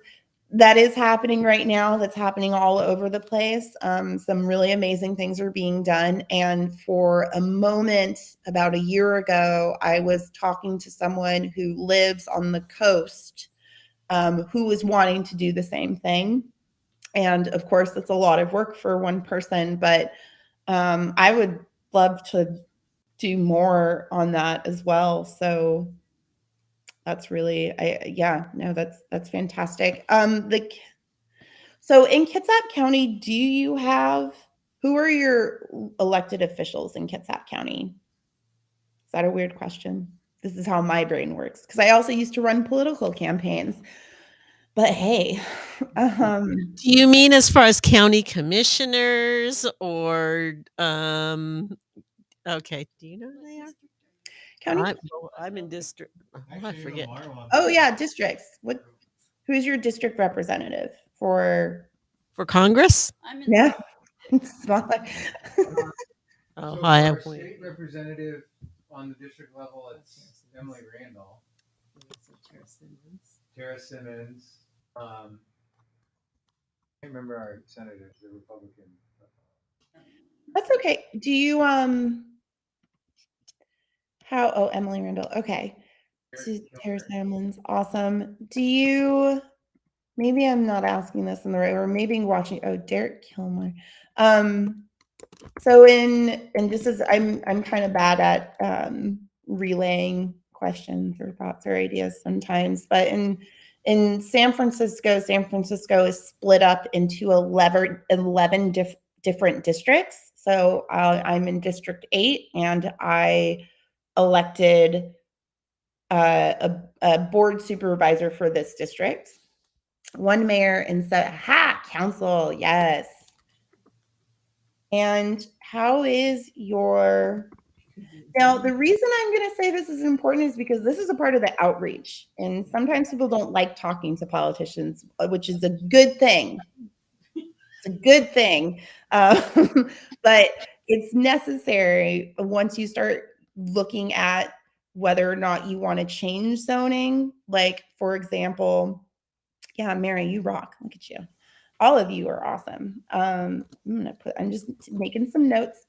that is happening right now. That's happening all over the place. Some really amazing things are being done. And for a moment, about a year ago, I was talking to someone who lives on the coast, who was wanting to do the same thing. And of course, it's a lot of work for one person, but I would love to do more on that as well. So that's really, that's fantastic. So in Kitsap County, who are your elected officials in Kitsap County? Is that a weird question? This is how my brain works, because I also used to run political campaigns. But hey, Do you mean as far as county commissioners or okay, do you know who they are? county. I'm in district. I forget. Oh yeah, districts. Who's your district representative for? For Congress? Yeah. Oh, So hi. for our state representative on the district level, it's Emily Randall, Tara Simmons. I can't remember our senator, the Republican. That's okay. Do you Emily Randall. Okay. Tara Simmons. Awesome. Do you, maybe I'm not asking this in the right, or maybe watching, Derek Kilmer. So and this is, I'm kind of bad at relaying questions or thoughts or ideas sometimes, but in San Francisco is split up into 11 different districts. So I'm in District 8, and I elected a board supervisor for this district, one mayor, and council. Yes. And how is your Now, the reason I'm going to say this is important is because this is a part of the outreach. And sometimes people don't like talking to politicians, which is a good thing. It's a good thing. But it's necessary once you start looking at whether or not you want to change zoning. Like, for example, yeah, Mary, you rock. Look at you. All of you are awesome. I'm just making some notes.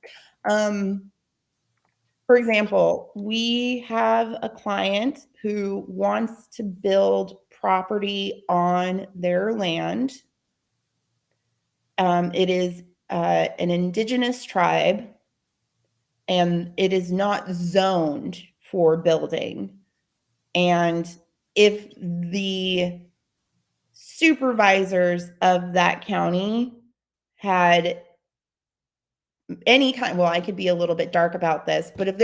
For example, we have a client who wants to build property on their land. It is an indigenous tribe, and it is not zoned for building. And if the supervisors of that county had any kind, well, I could be a little bit dark about this, but if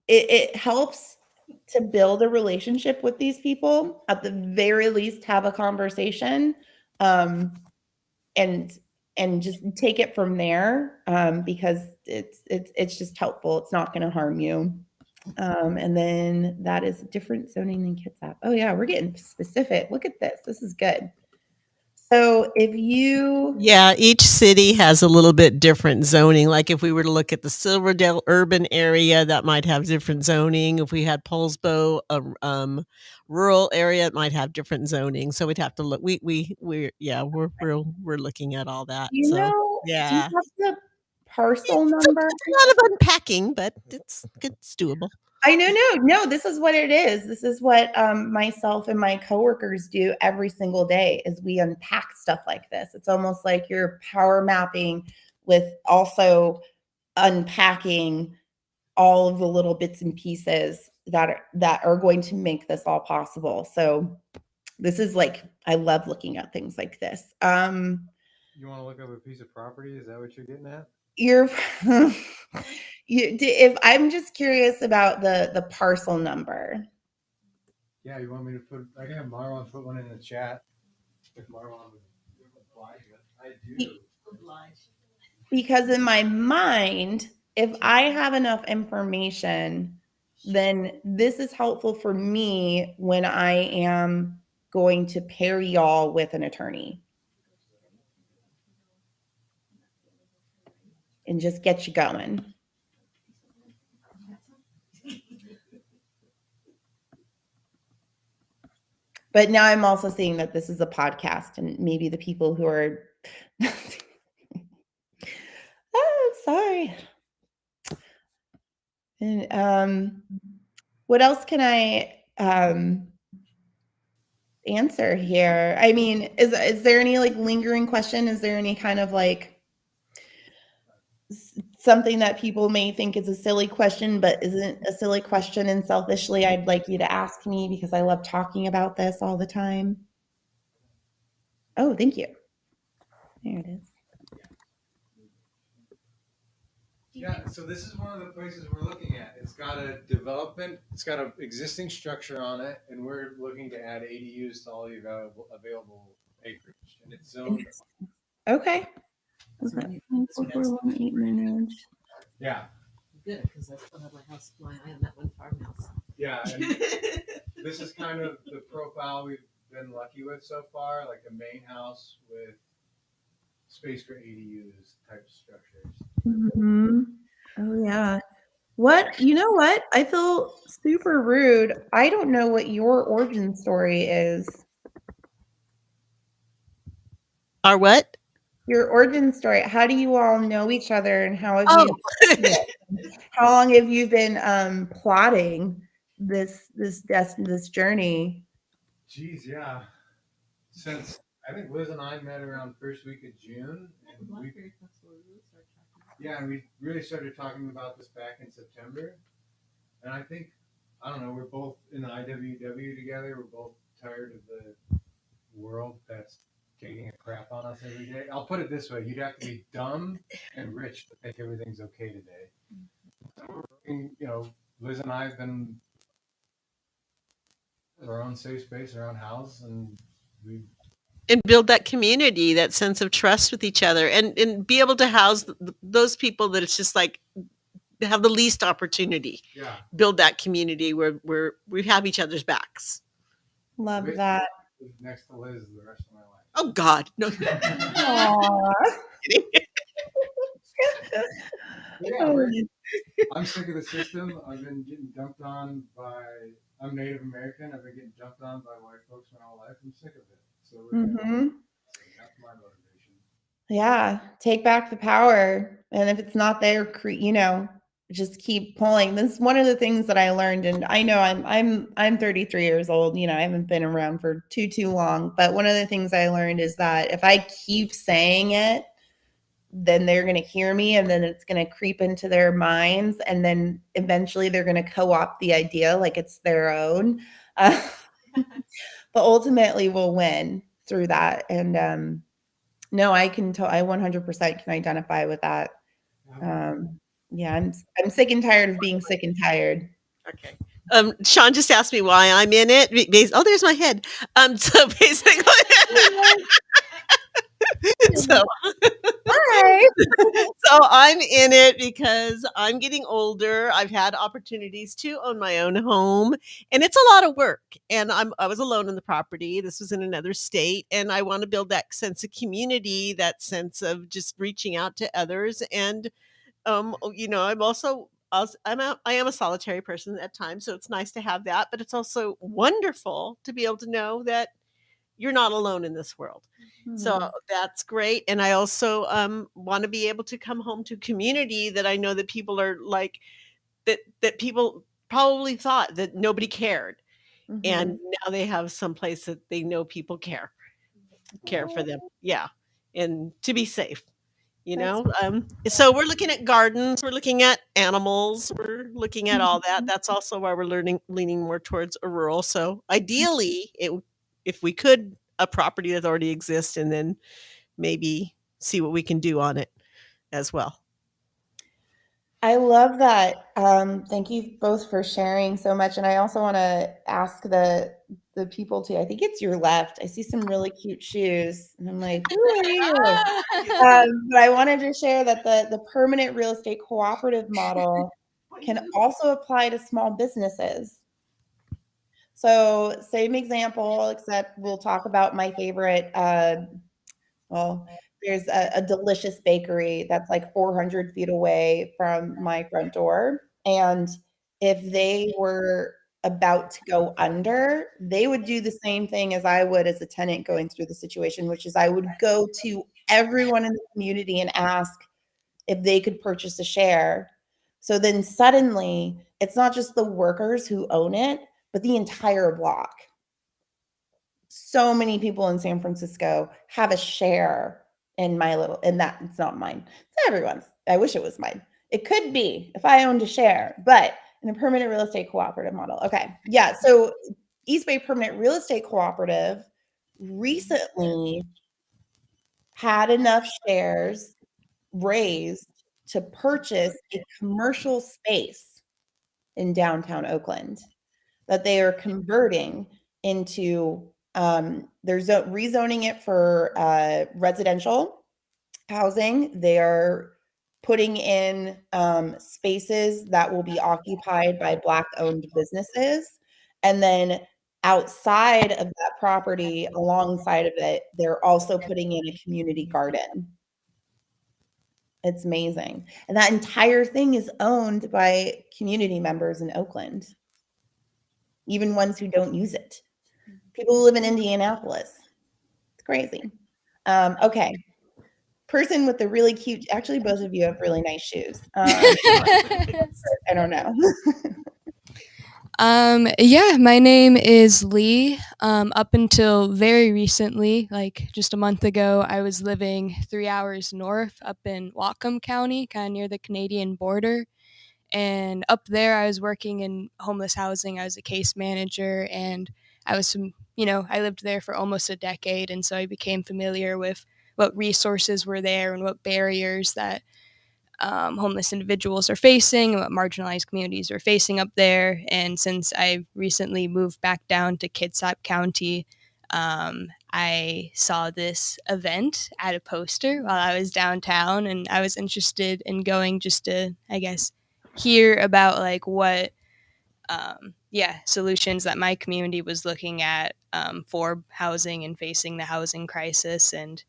it helps to build a relationship with these people, at the very least have a conversation, and just take it from there, because it's just helpful. It's not going to harm you. And then that is different zoning than Kitsap. Oh yeah, we're getting specific. Look at this. This is good. So if you Yeah, each city has a little bit different zoning. Like if we were to look at the Silverdale urban area, that might have different zoning. If we had Poulsbo, a rural area, it might have different zoning. So we'd have to look. We're looking at all that. do you So know do you yeah, have the parcel it's number? a lot of unpacking, but it's doable. I know, no, this is what it is. This is what myself and my coworkers do every single day is we unpack stuff like this. It's almost like you're power mapping with also unpacking all of the little bits and pieces that are going to make this all possible. So this is like, I love looking at things like this. You want to look up a piece of property? Is that what you're getting at? You're if I'm just curious about the parcel number. Yeah, you want me to put? I can have Marwan put one in the chat. If Marwan would oblige, I do. Because in my mind, if I have enough information, then this is helpful for me when I am going to pair y'all with an attorney and just get you going. But now I'm also seeing that this is a podcast, and maybe the people who are oh, sorry. And what else can I answer here? I mean, is there any like lingering question? Is there any kind of like something that people may think is a silly question, but isn't a silly question? And selfishly, I'd like you to ask me because I love talking about this all the time. Oh, thank you. There it is. Yeah, so this is one of the places we're looking at. It's got a development, it's got an existing structure on it, and we're looking to add ADUs to all the available acreage. And it's zoned. Okay. Yeah. Good, because I still have my eye on that one farmhouse. Yeah, and this is kind of the profile we've been lucky with so far, like a main house with space for ADUs type structures. Mm-hmm. Oh yeah. You know what? I feel super rude. I don't know what your origin story is. Our what? Your origin story. How do you all know each other, and how have Oh, you how long have you been plotting this journey? Geez, yeah. Since I think Liz and I met around first week of June, and we really started talking about this back in September. And I think, I don't know, we're both in the IWW together. We're both tired of the world that's taking a crap on us every day. I'll put it this way: you'd have to be dumb and rich to think everything's okay today. And, Liz and I have been in our own safe space, our own house, and we and build that community, that sense of trust with each other, and be able to house those people that it's just like have the least opportunity. Yeah. Build that community where we have each other's backs. Love that. Next to Liz the rest of my life. Oh God, no. Aww. Yeah, I'm sick of the system. I've been getting dumped on by. I'm Native American. I've been getting dumped on by white folks my whole life. I'm sick of it. So that's my motivation. Yeah, take back the power, and if it's not there, just keep pulling. This is one of the things that I learned, and I know I'm 33 years old. I haven't been around for too long, but one of the things I learned is that if I keep saying it, then they're going to hear me, and then it's going to creep into their minds, and then eventually they're going to co-opt the idea like it's their own. But ultimately, we'll win through that, and no, I 100% can identify with that. Yeah, I'm sick and tired of being sick and tired. Okay. Sean just asked me why I'm in it. Oh, there's my head. So basically, so Hi. so I'm in it because I'm getting older. I've had opportunities to own my own home, and it's a lot of work. And I was alone in the property. This was in another state, and I want to build that sense of community, that sense of just reaching out to others. And I'm also I am a solitary person at times, so it's nice to have that. But it's also wonderful to be able to know that you're not alone in this world. So that's great. And I also want to be able to come home to community that I know that people are like that people probably thought that nobody cared. And now they have some place that they know people care for them. Yeah. And to be safe. So we're looking at gardens, we're looking at animals, we're looking at all that. That's also why we're leaning more towards a rural. So ideally, if we could, a property that already exists, and then maybe see what we can do on it as well. I love that. Thank you both for sharing so much. And I also want to ask the people too. I think it's your left. I see some really cute shoes, and I'm like, who are you? But I wanted to share that the permanent real estate cooperative model can also apply to small businesses. So same example, except we'll talk about my favorite. Well, there's a delicious bakery that's like 400 feet away from my front door. And if they were about to go under, they would do the same thing as I would as a tenant going through the situation, which is I would go to everyone in the community and ask if they could purchase a share. So then suddenly it's not just the workers who own it, but the entire block. So many people in San Francisco have a share in that. It's not mine. It's everyone's. I wish it was mine. It could be if I owned a share, but in a permanent real estate cooperative model. Okay. Yeah. So East Bay Permanent Real Estate Cooperative recently had enough shares raised to purchase a commercial space in downtown Oakland that they are converting into they're rezoning it for residential housing. They are putting in spaces that will be occupied by Black owned businesses. And then outside of that property, alongside of it, they're also putting in a community garden. It's amazing. And that entire thing is owned by community members in Oakland, even ones who don't use it. People who live in Indianapolis. It's crazy. Okay. Person with the really cute, actually, both of you have really nice shoes. I don't know. Yeah, my name is Lee. Up until very recently, like just a month ago, I was living 3 hours north up in Whatcom County, kind of near the Canadian border. And up there, I was working in homeless housing. I was a case manager, and I lived there for almost a decade. And so I became familiar with what resources were there and what barriers that homeless individuals are facing and what marginalized communities are facing up there. And since I recently moved back down to Kitsap County, I saw this event at a poster while I was downtown, and I was interested in going just to, I guess, hear about like what solutions that my community was looking at for housing and facing the housing crisis. And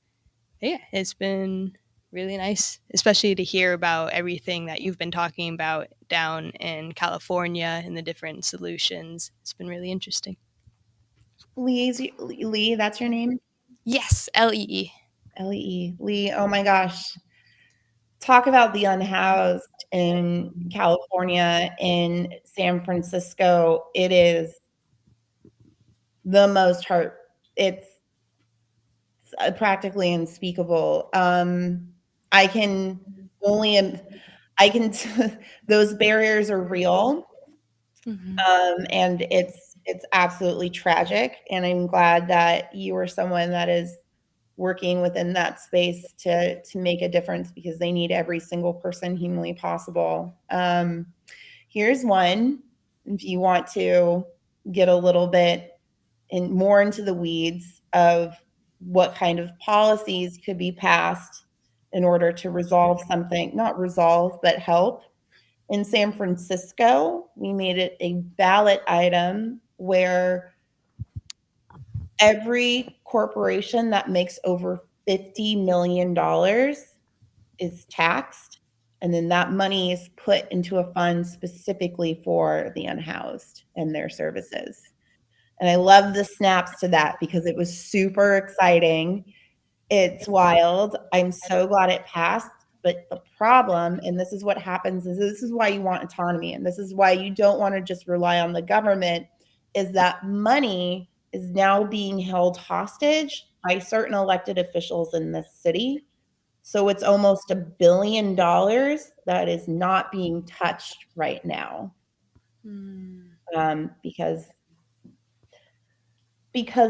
yeah, it's been really nice, especially to hear about everything that you've been talking about down in California and the different solutions. It's been really interesting. Lee, that's your name? Yes, Lee. Lee. Lee, oh my gosh. Talk about the unhoused in California, in San Francisco. It is the most hurt. It's practically unspeakable. I can only, I can, those barriers are real. Mm-hmm. And it's absolutely tragic. And I'm glad that you are someone that is working within that space to make a difference, because they need every single person humanly possible. Here's one, if you want to get a little bit more into the weeds of what kind of policies could be passed in order to resolve something, not resolve, but help. In San Francisco, we made it a ballot item where every corporation that makes over $50 million is taxed. And then that money is put into a fund specifically for the unhoused and their services. And I love the snaps to that because it was super exciting. It's wild. I'm so glad it passed. But the problem, and this is what happens, is this is why you want autonomy, and this is why you don't want to just rely on the government, is that money is now being held hostage by certain elected officials in this city. So it's almost $1 billion that is not being touched right now, because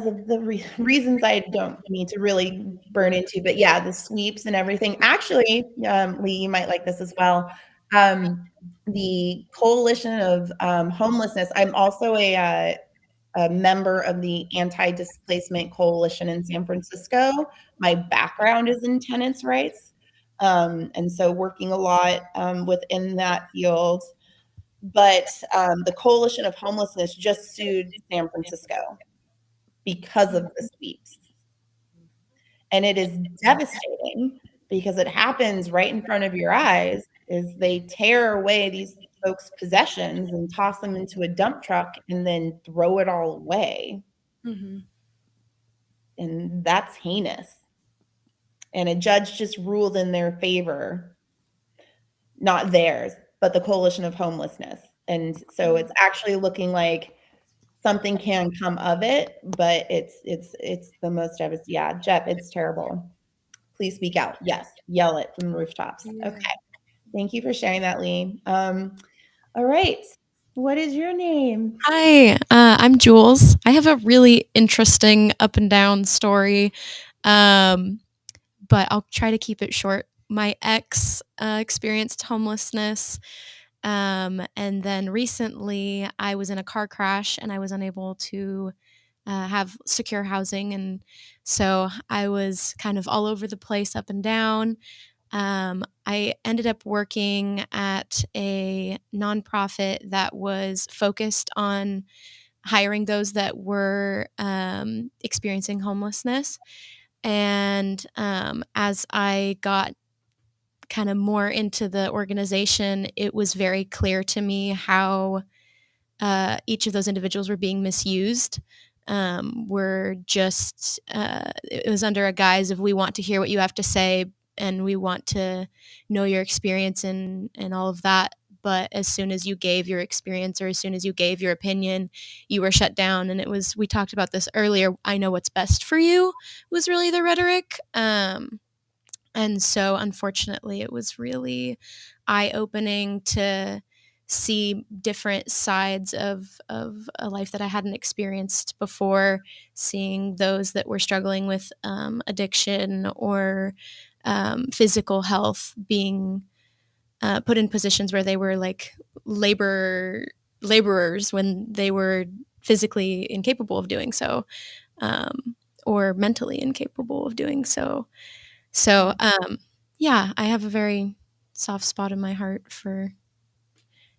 of the reasons I don't need to really burn into. But yeah, the sweeps and everything. Actually, Lee, you might like this as well. The Coalition of Homelessness. I'm also a member of the Anti-Displacement Coalition in San Francisco. My background is in tenants' rights. And so working a lot within that field. But the Coalition of Homelessness just sued San Francisco because of the sweeps. And it is devastating because it happens right in front of your eyes. Is they tear away these folks' possessions and toss them into a dump truck and then throw it all away. Mm-hmm. And that's heinous. And a judge just ruled in their favor, not theirs, but the Coalition of Homelessness. And so it's actually looking like something can come of it, but it's the most devastating. Yeah, Jeff, it's terrible. Please speak out. Yes, yell it from the rooftops. Yeah. Okay. Thank you for sharing that, Lee. All right. What is your name? Hi, I'm Jules. I have a really interesting up and down story, but I'll try to keep it short. My ex experienced homelessness, and then recently I was in a car crash and I was unable to have secure housing. And so I was kind of all over the place, up and down. I ended up working at a nonprofit that was focused on hiring those that were experiencing homelessness. And as I got kind of more into the organization, it was very clear to me how each of those individuals were being misused. Were just it was under a guise of, we want to hear what you have to say and we want to know your experience and all of that. But as soon as you gave your experience or as soon as you gave your opinion, you were shut down. And it was, we talked about this earlier, I know what's best for you was really the rhetoric. And so unfortunately, it was really eye-opening to see different sides of a life that I hadn't experienced before, seeing those that were struggling with addiction or physical health being put in positions where they were like laborers when they were physically incapable of doing so, or mentally incapable of doing so. So, yeah, I have a very soft spot in my heart for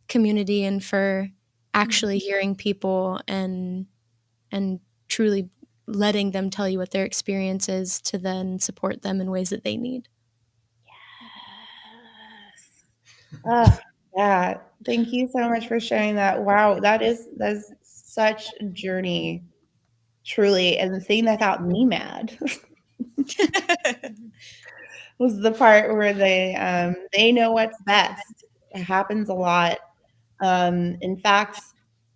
community and for actually hearing people and truly letting them tell you what their experience is to then support them in ways that they need. Oh, yeah. Thank you so much for sharing that. Wow, that's such a journey, truly. And the thing that got me mad was the part where they know what's best. It happens a lot. In fact,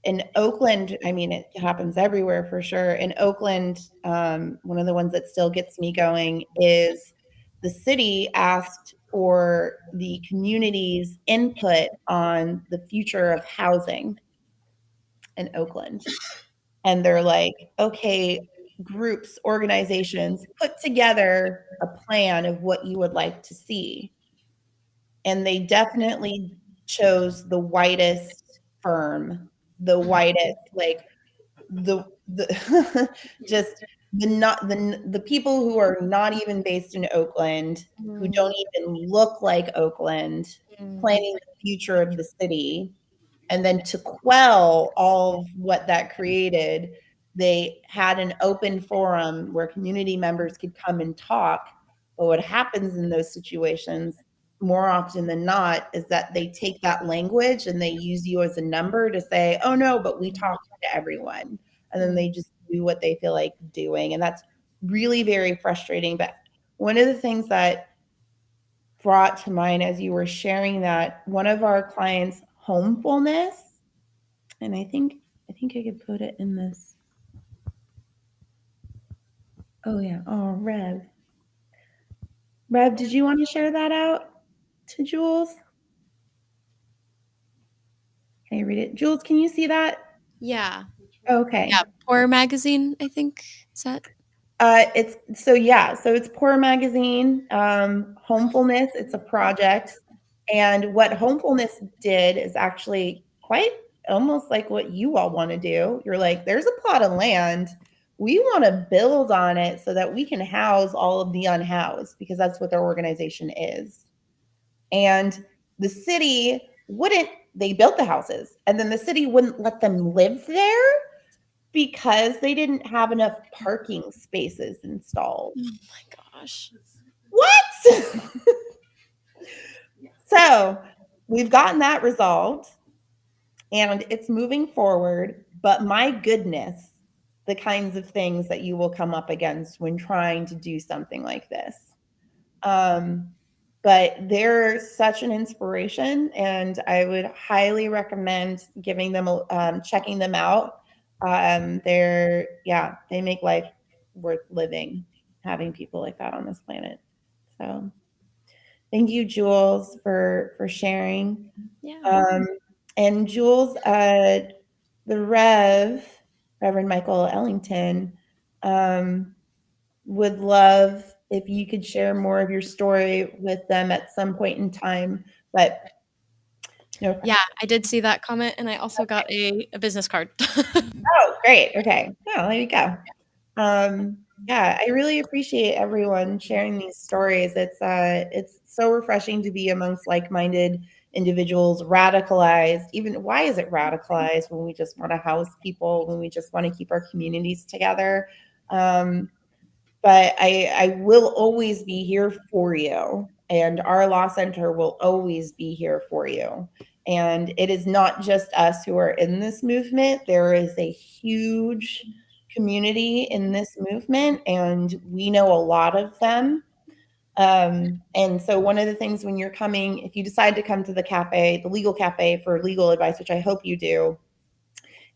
in Oakland, I mean, it happens everywhere for sure. In Oakland, one of the ones that still gets me going is the city asked for the community's input on the future of housing in Oakland. And they're like, okay, groups, organizations, put together a plan of what you would like to see. And they definitely chose the whitest firm, the whitest, like the just the people who are not even based in Oakland, who don't even look like Oakland, planning the future of the city. And then to quell all of what that created, they had an open forum where community members could come and talk. But what happens in those situations more often than not is that they take that language and they use you as a number to say, oh no, but we talked to everyone. And then they just do what they feel like doing. And that's really very frustrating. But one of the things that brought to mind as you were sharing that, one of our clients' homefulness, and I think I could put it in this. Oh yeah. Oh, Rev. Rev, did you want to share that out to Jules? Can you read it? Jules, can you see that? Yeah. Okay. Yeah. Poor Magazine, I think. Is that? So it's Poor Magazine, Homefulness. It's a project. And what Homefulness did is actually quite almost like what you all want to do. You're like, there's a plot of land. We want to build on it so that we can house all of the unhoused, because that's what their organization is. And the city they built the houses, and then the city wouldn't let them live there because they didn't have enough parking spaces installed. Oh my gosh. What? So we've gotten that resolved and it's moving forward. But my goodness, the kinds of things that you will come up against when trying to do something like this. But they're such an inspiration, and I would highly recommend giving them checking them out. They make life worth living, having people like that on this planet. So thank you, Jules, for sharing. Yeah. And Jules, the Reverend Michael Ellington, would love if you could share more of your story with them at some point in time. But no. Yeah, I did see that comment, and I also got a business card. Oh, great. Okay. Oh, there you go. Yeah, I really appreciate everyone sharing these stories. It's so refreshing to be amongst like-minded individuals, radicalized. Even why is it radicalized when we just want to house people, when we just want to keep our communities together? But I will always be here for you, and our law center will always be here for you. And it is not just us who are in this movement. There is a huge community in this movement, and we know a lot of them. And so one of the things when you're coming, if you decide to come to the cafe, the legal cafe for legal advice, which I hope you do,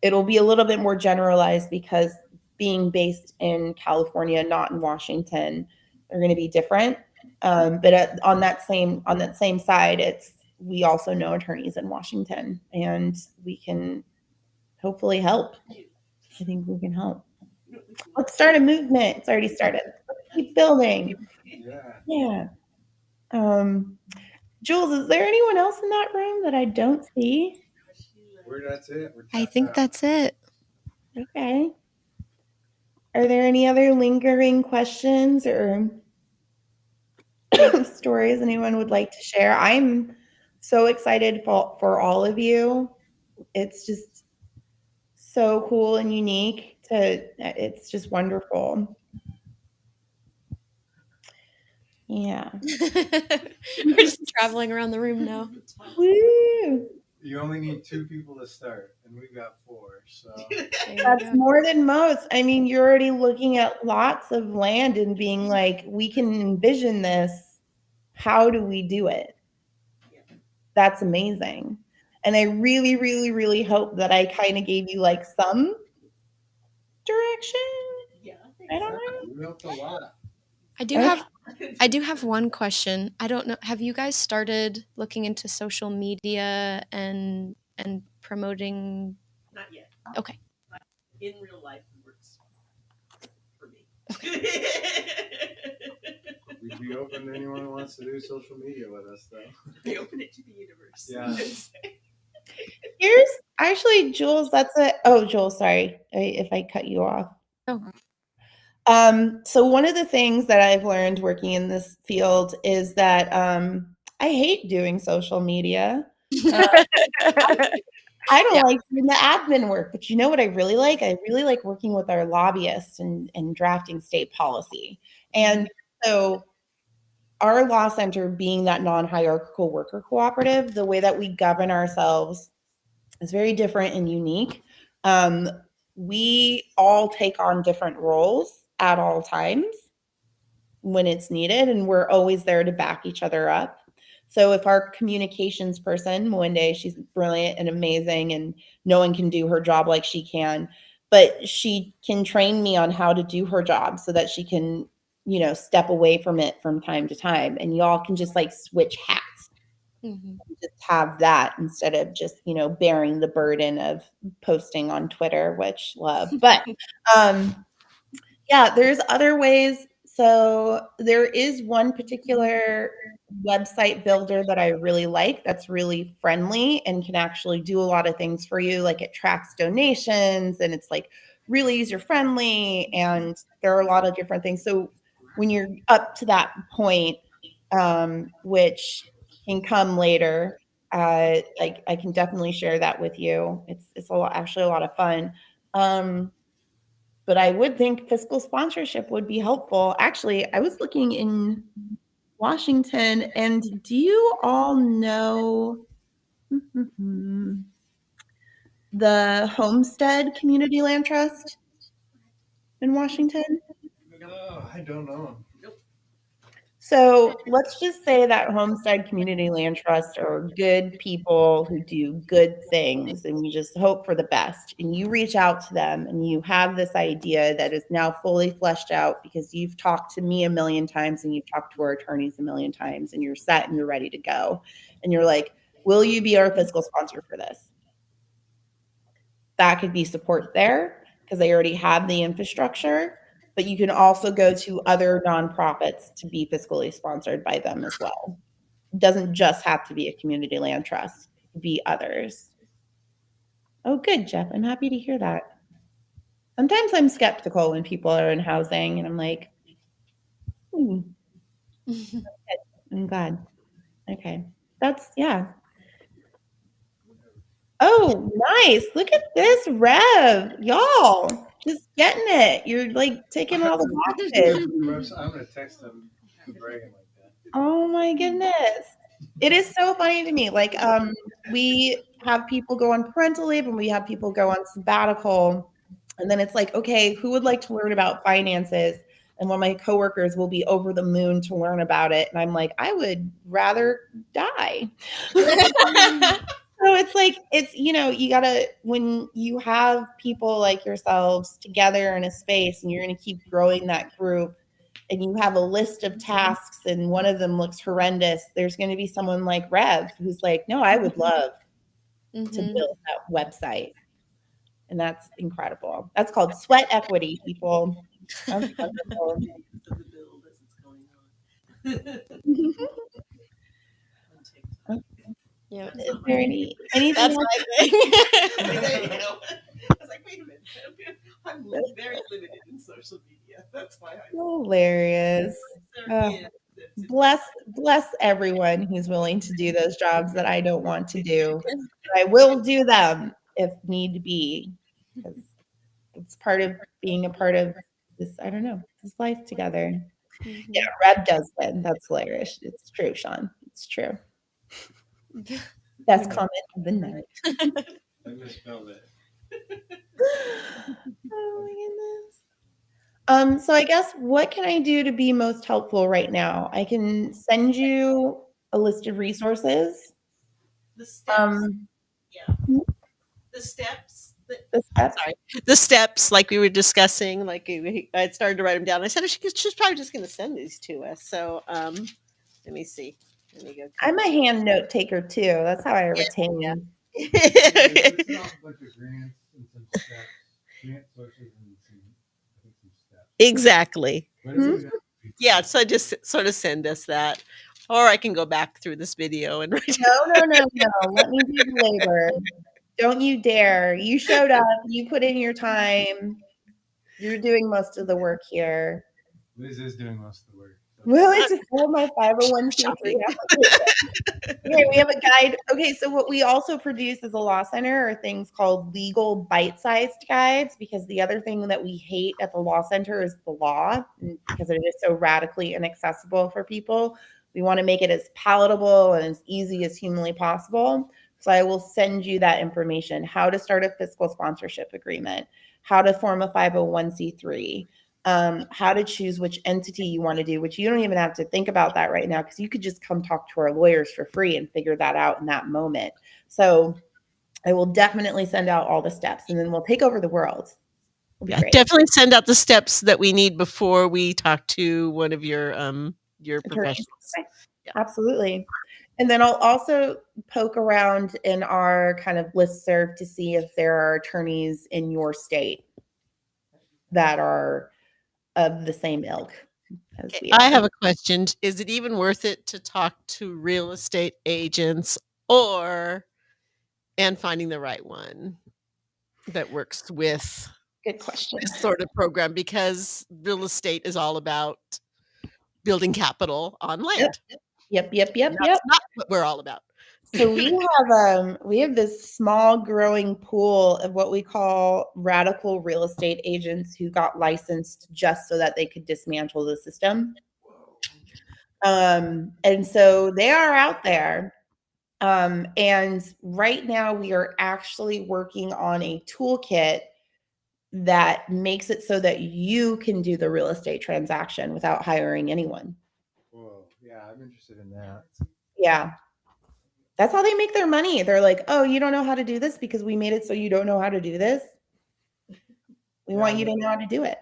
it'll be a little bit more generalized because being based in California, not in Washington, they're going to be different. But on that same side, we also know attorneys in Washington, and we can hopefully help. I think we can help. Let's start a movement. It's already started. Let's keep building. Yeah. Jules, is there anyone else in that room that I don't see? That's it. I think that's it. Okay. Are there any other lingering questions or stories anyone would like to share? I'm so excited for all of you. It's just so cool and unique it's just wonderful. Yeah. We're just traveling around the room now. Woo! You only need 2 people to start, and we've got 4. So There you That's go. more than most. I mean, you're already looking at lots of land and being like, we can envision this. How do we do it? That's amazing. And I really, really, really hope that I kind of gave you like some direction. I don't know. we helped a lot. I do have one question. I don't know. Have you guys started looking into social media and promoting? Not yet. Okay. In real life, it works for me. We'd be open to anyone who wants to do social media with us, though. They open it to the universe. Yeah. Here's actually, Jules, Jules, sorry if I cut you off. Oh. So one of the things that I've learned working in this field is that I hate doing social media. I don't like doing the admin work, but you know what I really like? I really like working with our lobbyists and drafting state policy. And so our law center being that non-hierarchical worker cooperative, the way that we govern ourselves is very different and unique. We all take on different roles at all times when it's needed, and we're always there to back each other up. So if our communications person, Mwende, she's brilliant and amazing, and no one can do her job like she can, but she can train me on how to do her job so that she can, step away from it from time to time. And y'all can just like switch hats. Mm-hmm. Just have that instead of just, bearing the burden of posting on Twitter, which love. But yeah, there's other ways. So there is one particular website builder that I really like that's really friendly and can actually do a lot of things for you. Like it tracks donations and it's like really user friendly, and there are a lot of different things. So when you're up to that point, which can come later, like I can definitely share that with you. It's actually a lot of fun. But I would think fiscal sponsorship would be helpful. Actually, I was looking in Washington, and do you all know the Homestead Community Land Trust in Washington? Oh, I don't know. So let's just say that Homestead Community Land Trust are good people who do good things, and we just hope for the best. And you reach out to them and you have this idea that is now fully fleshed out because you've talked to me a million times and you've talked to our attorneys a million times, and you're set and you're ready to go. And you're like, will you be our fiscal sponsor for this? That could be support there because they already have the infrastructure. But you can also go to other nonprofits to be fiscally sponsored by them as well. It doesn't just have to be a community land trust, it could be others. Oh, good, Jeff. I'm happy to hear that. Sometimes I'm skeptical when people are in housing and I'm like, I'm glad. Okay. Yeah. Oh, nice. Look at this, Rev. Y'all, just getting it. You're like taking all the boxes. I'm gonna text them bragging like that. Oh my goodness. It is so funny to me. Like, we have people go on parental leave and we have people go on sabbatical. And then it's like, okay, who would like to learn about finances? And one of my coworkers will be over the moon to learn about it. And I'm like, I would rather die. So it's like, you gotta, when you have people like yourselves together in a space and you're going to keep growing that group and you have a list of tasks and one of them looks horrendous, there's going to be someone like Rev who's like, no, I would love to build that website. And that's incredible. That's called sweat equity, people. That's wonderful. The build as it's going on. Yeah. Is there anything That's else? my thing. I was like, wait a minute. I'm very limited in social media. That's why I'm Hilarious. so Bless bless everyone who's willing to do those jobs that I don't want to do. But I will do them if need be, because it's part of being a part of this, I don't know, this life together. Yeah, Reb does win. That's hilarious. It's true, Sean. It's true. Best comment of the night. I misspelled it. Oh my goodness. So I guess what can I do to be most helpful right now? I can send you a list of resources. The steps. Yeah. The steps. The steps. Sorry. The steps, like we were discussing, like I started to write them down. I said she's probably just going to send these to us. So let me see. Let me go. I'm a hand note taker too. That's how I retain. Yeah. It's a bunch of grants and some steps, grant sources and some, I think, some steps. Exactly. But it's exactly- Yeah, so just sort of send us that. Or I can go back through this video and write. No. Let me do the labor. Don't you dare. You showed up. You put in your time. You're doing most of the work here. Liz is doing most of the work. So. Well, it's for my 501c3 application. Okay, we have a guide. Okay, so what we also produce as a law center are things called legal bite-sized guides, because the other thing that we hate at the law center is the law, because it is so radically inaccessible for people. We want to make it as palatable and as easy as humanly possible. So I will send you that information: how to start a fiscal sponsorship agreement, how to form a 501c3, how to choose which entity you want to do, which you don't even have to think about that right now, because you could just come talk to our lawyers for free and figure that out in that moment. So I will definitely send out all the steps, and then we'll take over the world. It'll be great. Definitely send out the steps that we need before we talk to one of your professionals. Okay. Yeah. Absolutely. And then I'll also poke around in our kind of listserv to see if there are attorneys in your state that are of the same ilk as we are. I have a question. Is it even worth it to talk to real estate agents and finding the right one that works with Good question. this sort of program? Because real estate is all about building capital on land. Yep. That's not what we're all about. So we have this small growing pool of what we call radical real estate agents who got licensed just so that they could dismantle the system. And so they are out there. And right now we are actually working on a toolkit that makes it so that you can do the real estate transaction without hiring anyone. Whoa, yeah, I'm interested in that. Yeah. That's how they make their money. They're like, oh, you don't know how to do this because we made it so you don't know how to do this. We want you to know how to do it.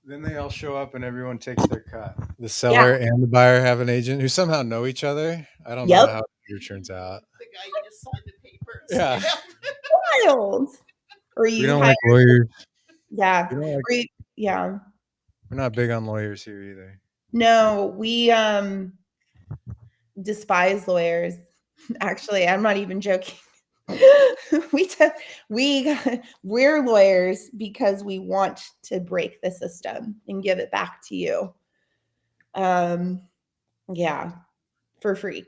Then they all show up and everyone takes their cut. The seller and the buyer have an agent who somehow know each other. I don't know how it turns out. The guy who just signed the papers. Yeah. Wild. Or We don't like lawyers. Yeah. We don't like, yeah. We're not big on lawyers here either. No, we despise lawyers. Actually, I'm not even joking. We're lawyers because we want to break the system and give it back to you. Yeah, for free.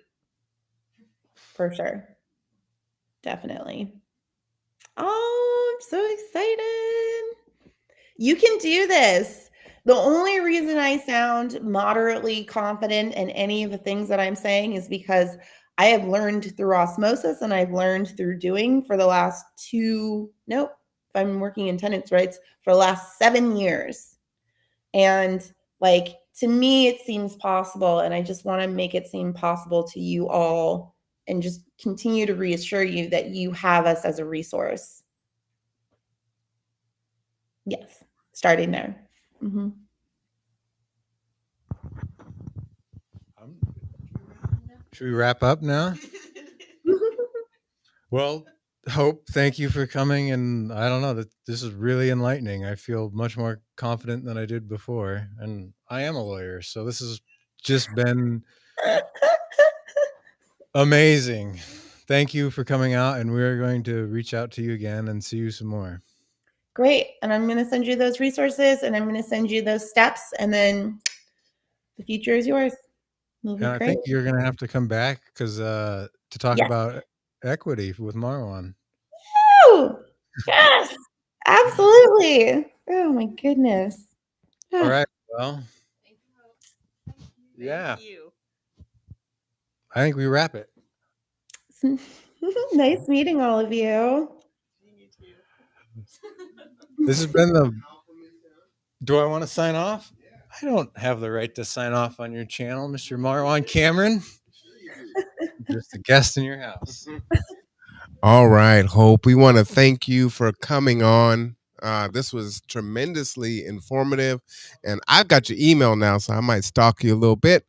For sure. Definitely. Oh, I'm so excited. You can do this. The only reason I sound moderately confident in any of the things that I'm saying is because I have learned through osmosis and I've learned through doing for the last I'm working in tenants' rights for the last 7 years. And like, to me, it seems possible. And I just want to make it seem possible to you all and just continue to reassure you that you have us as a resource. Yes, starting there. Mm-hmm. Should we wrap up now? Well, Hope, thank you for coming. And I don't know, this is really enlightening. I feel much more confident than I did before. And I am a lawyer, so this has just been amazing. Thank you for coming out, and we're going to reach out to you again and see you some more. Great. And I'm going to send you those resources and I'm going to send you those steps, and then the future is yours. Will be And I great. think you're going to have to come back because to talk Yes. about equity with Marwan. Woo! Yes, absolutely. Oh my goodness. All right. Well, yeah, Thank you. I think we wrap it. Nice meeting all of you. You too. This has been the. Do I want to sign off? I don't have the right to sign off on your channel, Mr. Marwan Cameron. I'm just a guest in your house. All right, Hope. We want to thank you for coming on. This was tremendously informative. And I've got your email now, so I might stalk you a little bit,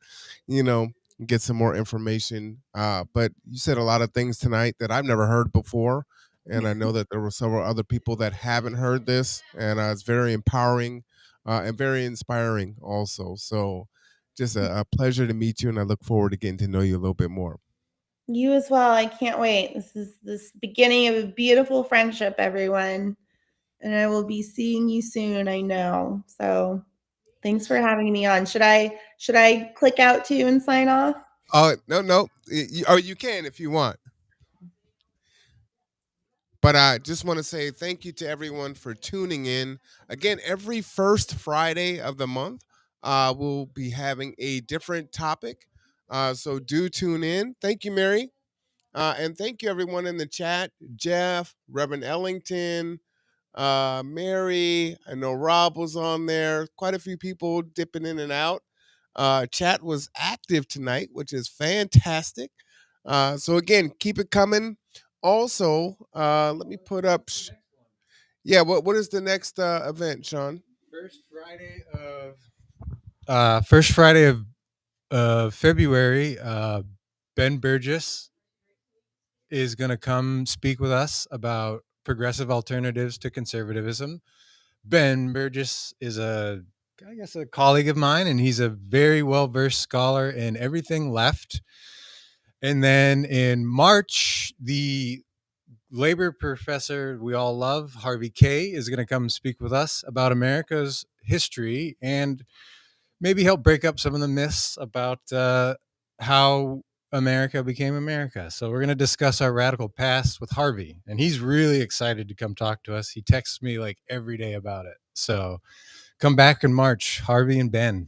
you know, get some more information. But you said a lot of things tonight that I've never heard before. And I know that there were several other people that haven't heard this. And it's very empowering and very inspiring also. So just a pleasure to meet you. And I look forward to getting to know you a little bit more. You as well. I can't wait. This is this beginning of a beautiful friendship, everyone. And I will be seeing you soon, I know. So thanks for having me on. Should I click out too and sign off? Oh, no. You can if you want. But I just want to say thank you to everyone for tuning in. Again, every first Friday of the month, we'll be having a different topic. So do tune in. Thank you, Mary. And thank you, everyone in the chat. Jeff, Reverend Ellington, Mary. I know Rob was on there. Quite a few people dipping in and out. Chat was active tonight, which is fantastic. So again, keep it coming. Also, let me put up. Yeah, what is the next event, Sean? First Friday of February. Ben Burgess is going to come speak with us about progressive alternatives to conservatism. Ben Burgess is a colleague of mine, and he's a very well-versed scholar in everything left. And then in March, the labor professor we all love, Harvey Kay, is going to come speak with us about America's history and maybe help break up some of the myths about how America became America. So we're going to discuss our radical past with Harvey, and he's really excited to come talk to us. He texts me like every day about it. So come back in March, Harvey and Ben.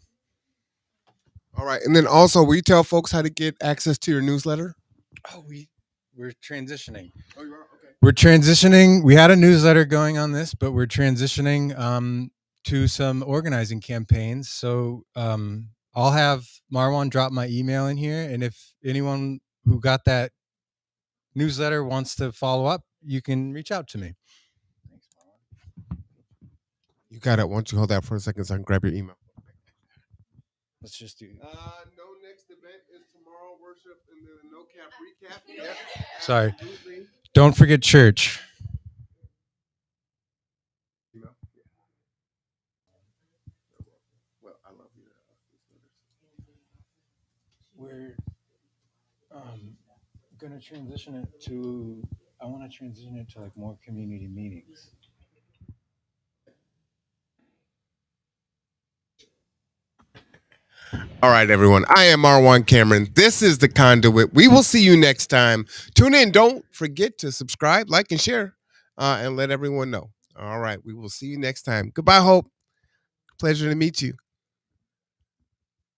All right, and then also, will you tell folks how to get access to your newsletter? Oh, we're transitioning. Oh, you are? Okay. We're transitioning. We had a newsletter going on this, but we're transitioning to some organizing campaigns. So I'll have Marwan drop my email in here, and if anyone who got that newsletter wants to follow up, you can reach out to me. Thanks, Marwan. You got it. Why don't you hold that for a second so I can grab your email? Let's just do. No next event is tomorrow. Worship and then no cap recap. Yep. Sorry. Absolutely. Don't forget church. Well, I love you. We're gonna transition it to. I want to transition it to like more community meetings. All right, everyone. I am Marwan Cameron. This is The Conduit. We will see you next time. Tune in. Don't forget to subscribe, like, and share, and let everyone know. All right. We will see you next time. Goodbye, Hope. Pleasure to meet you.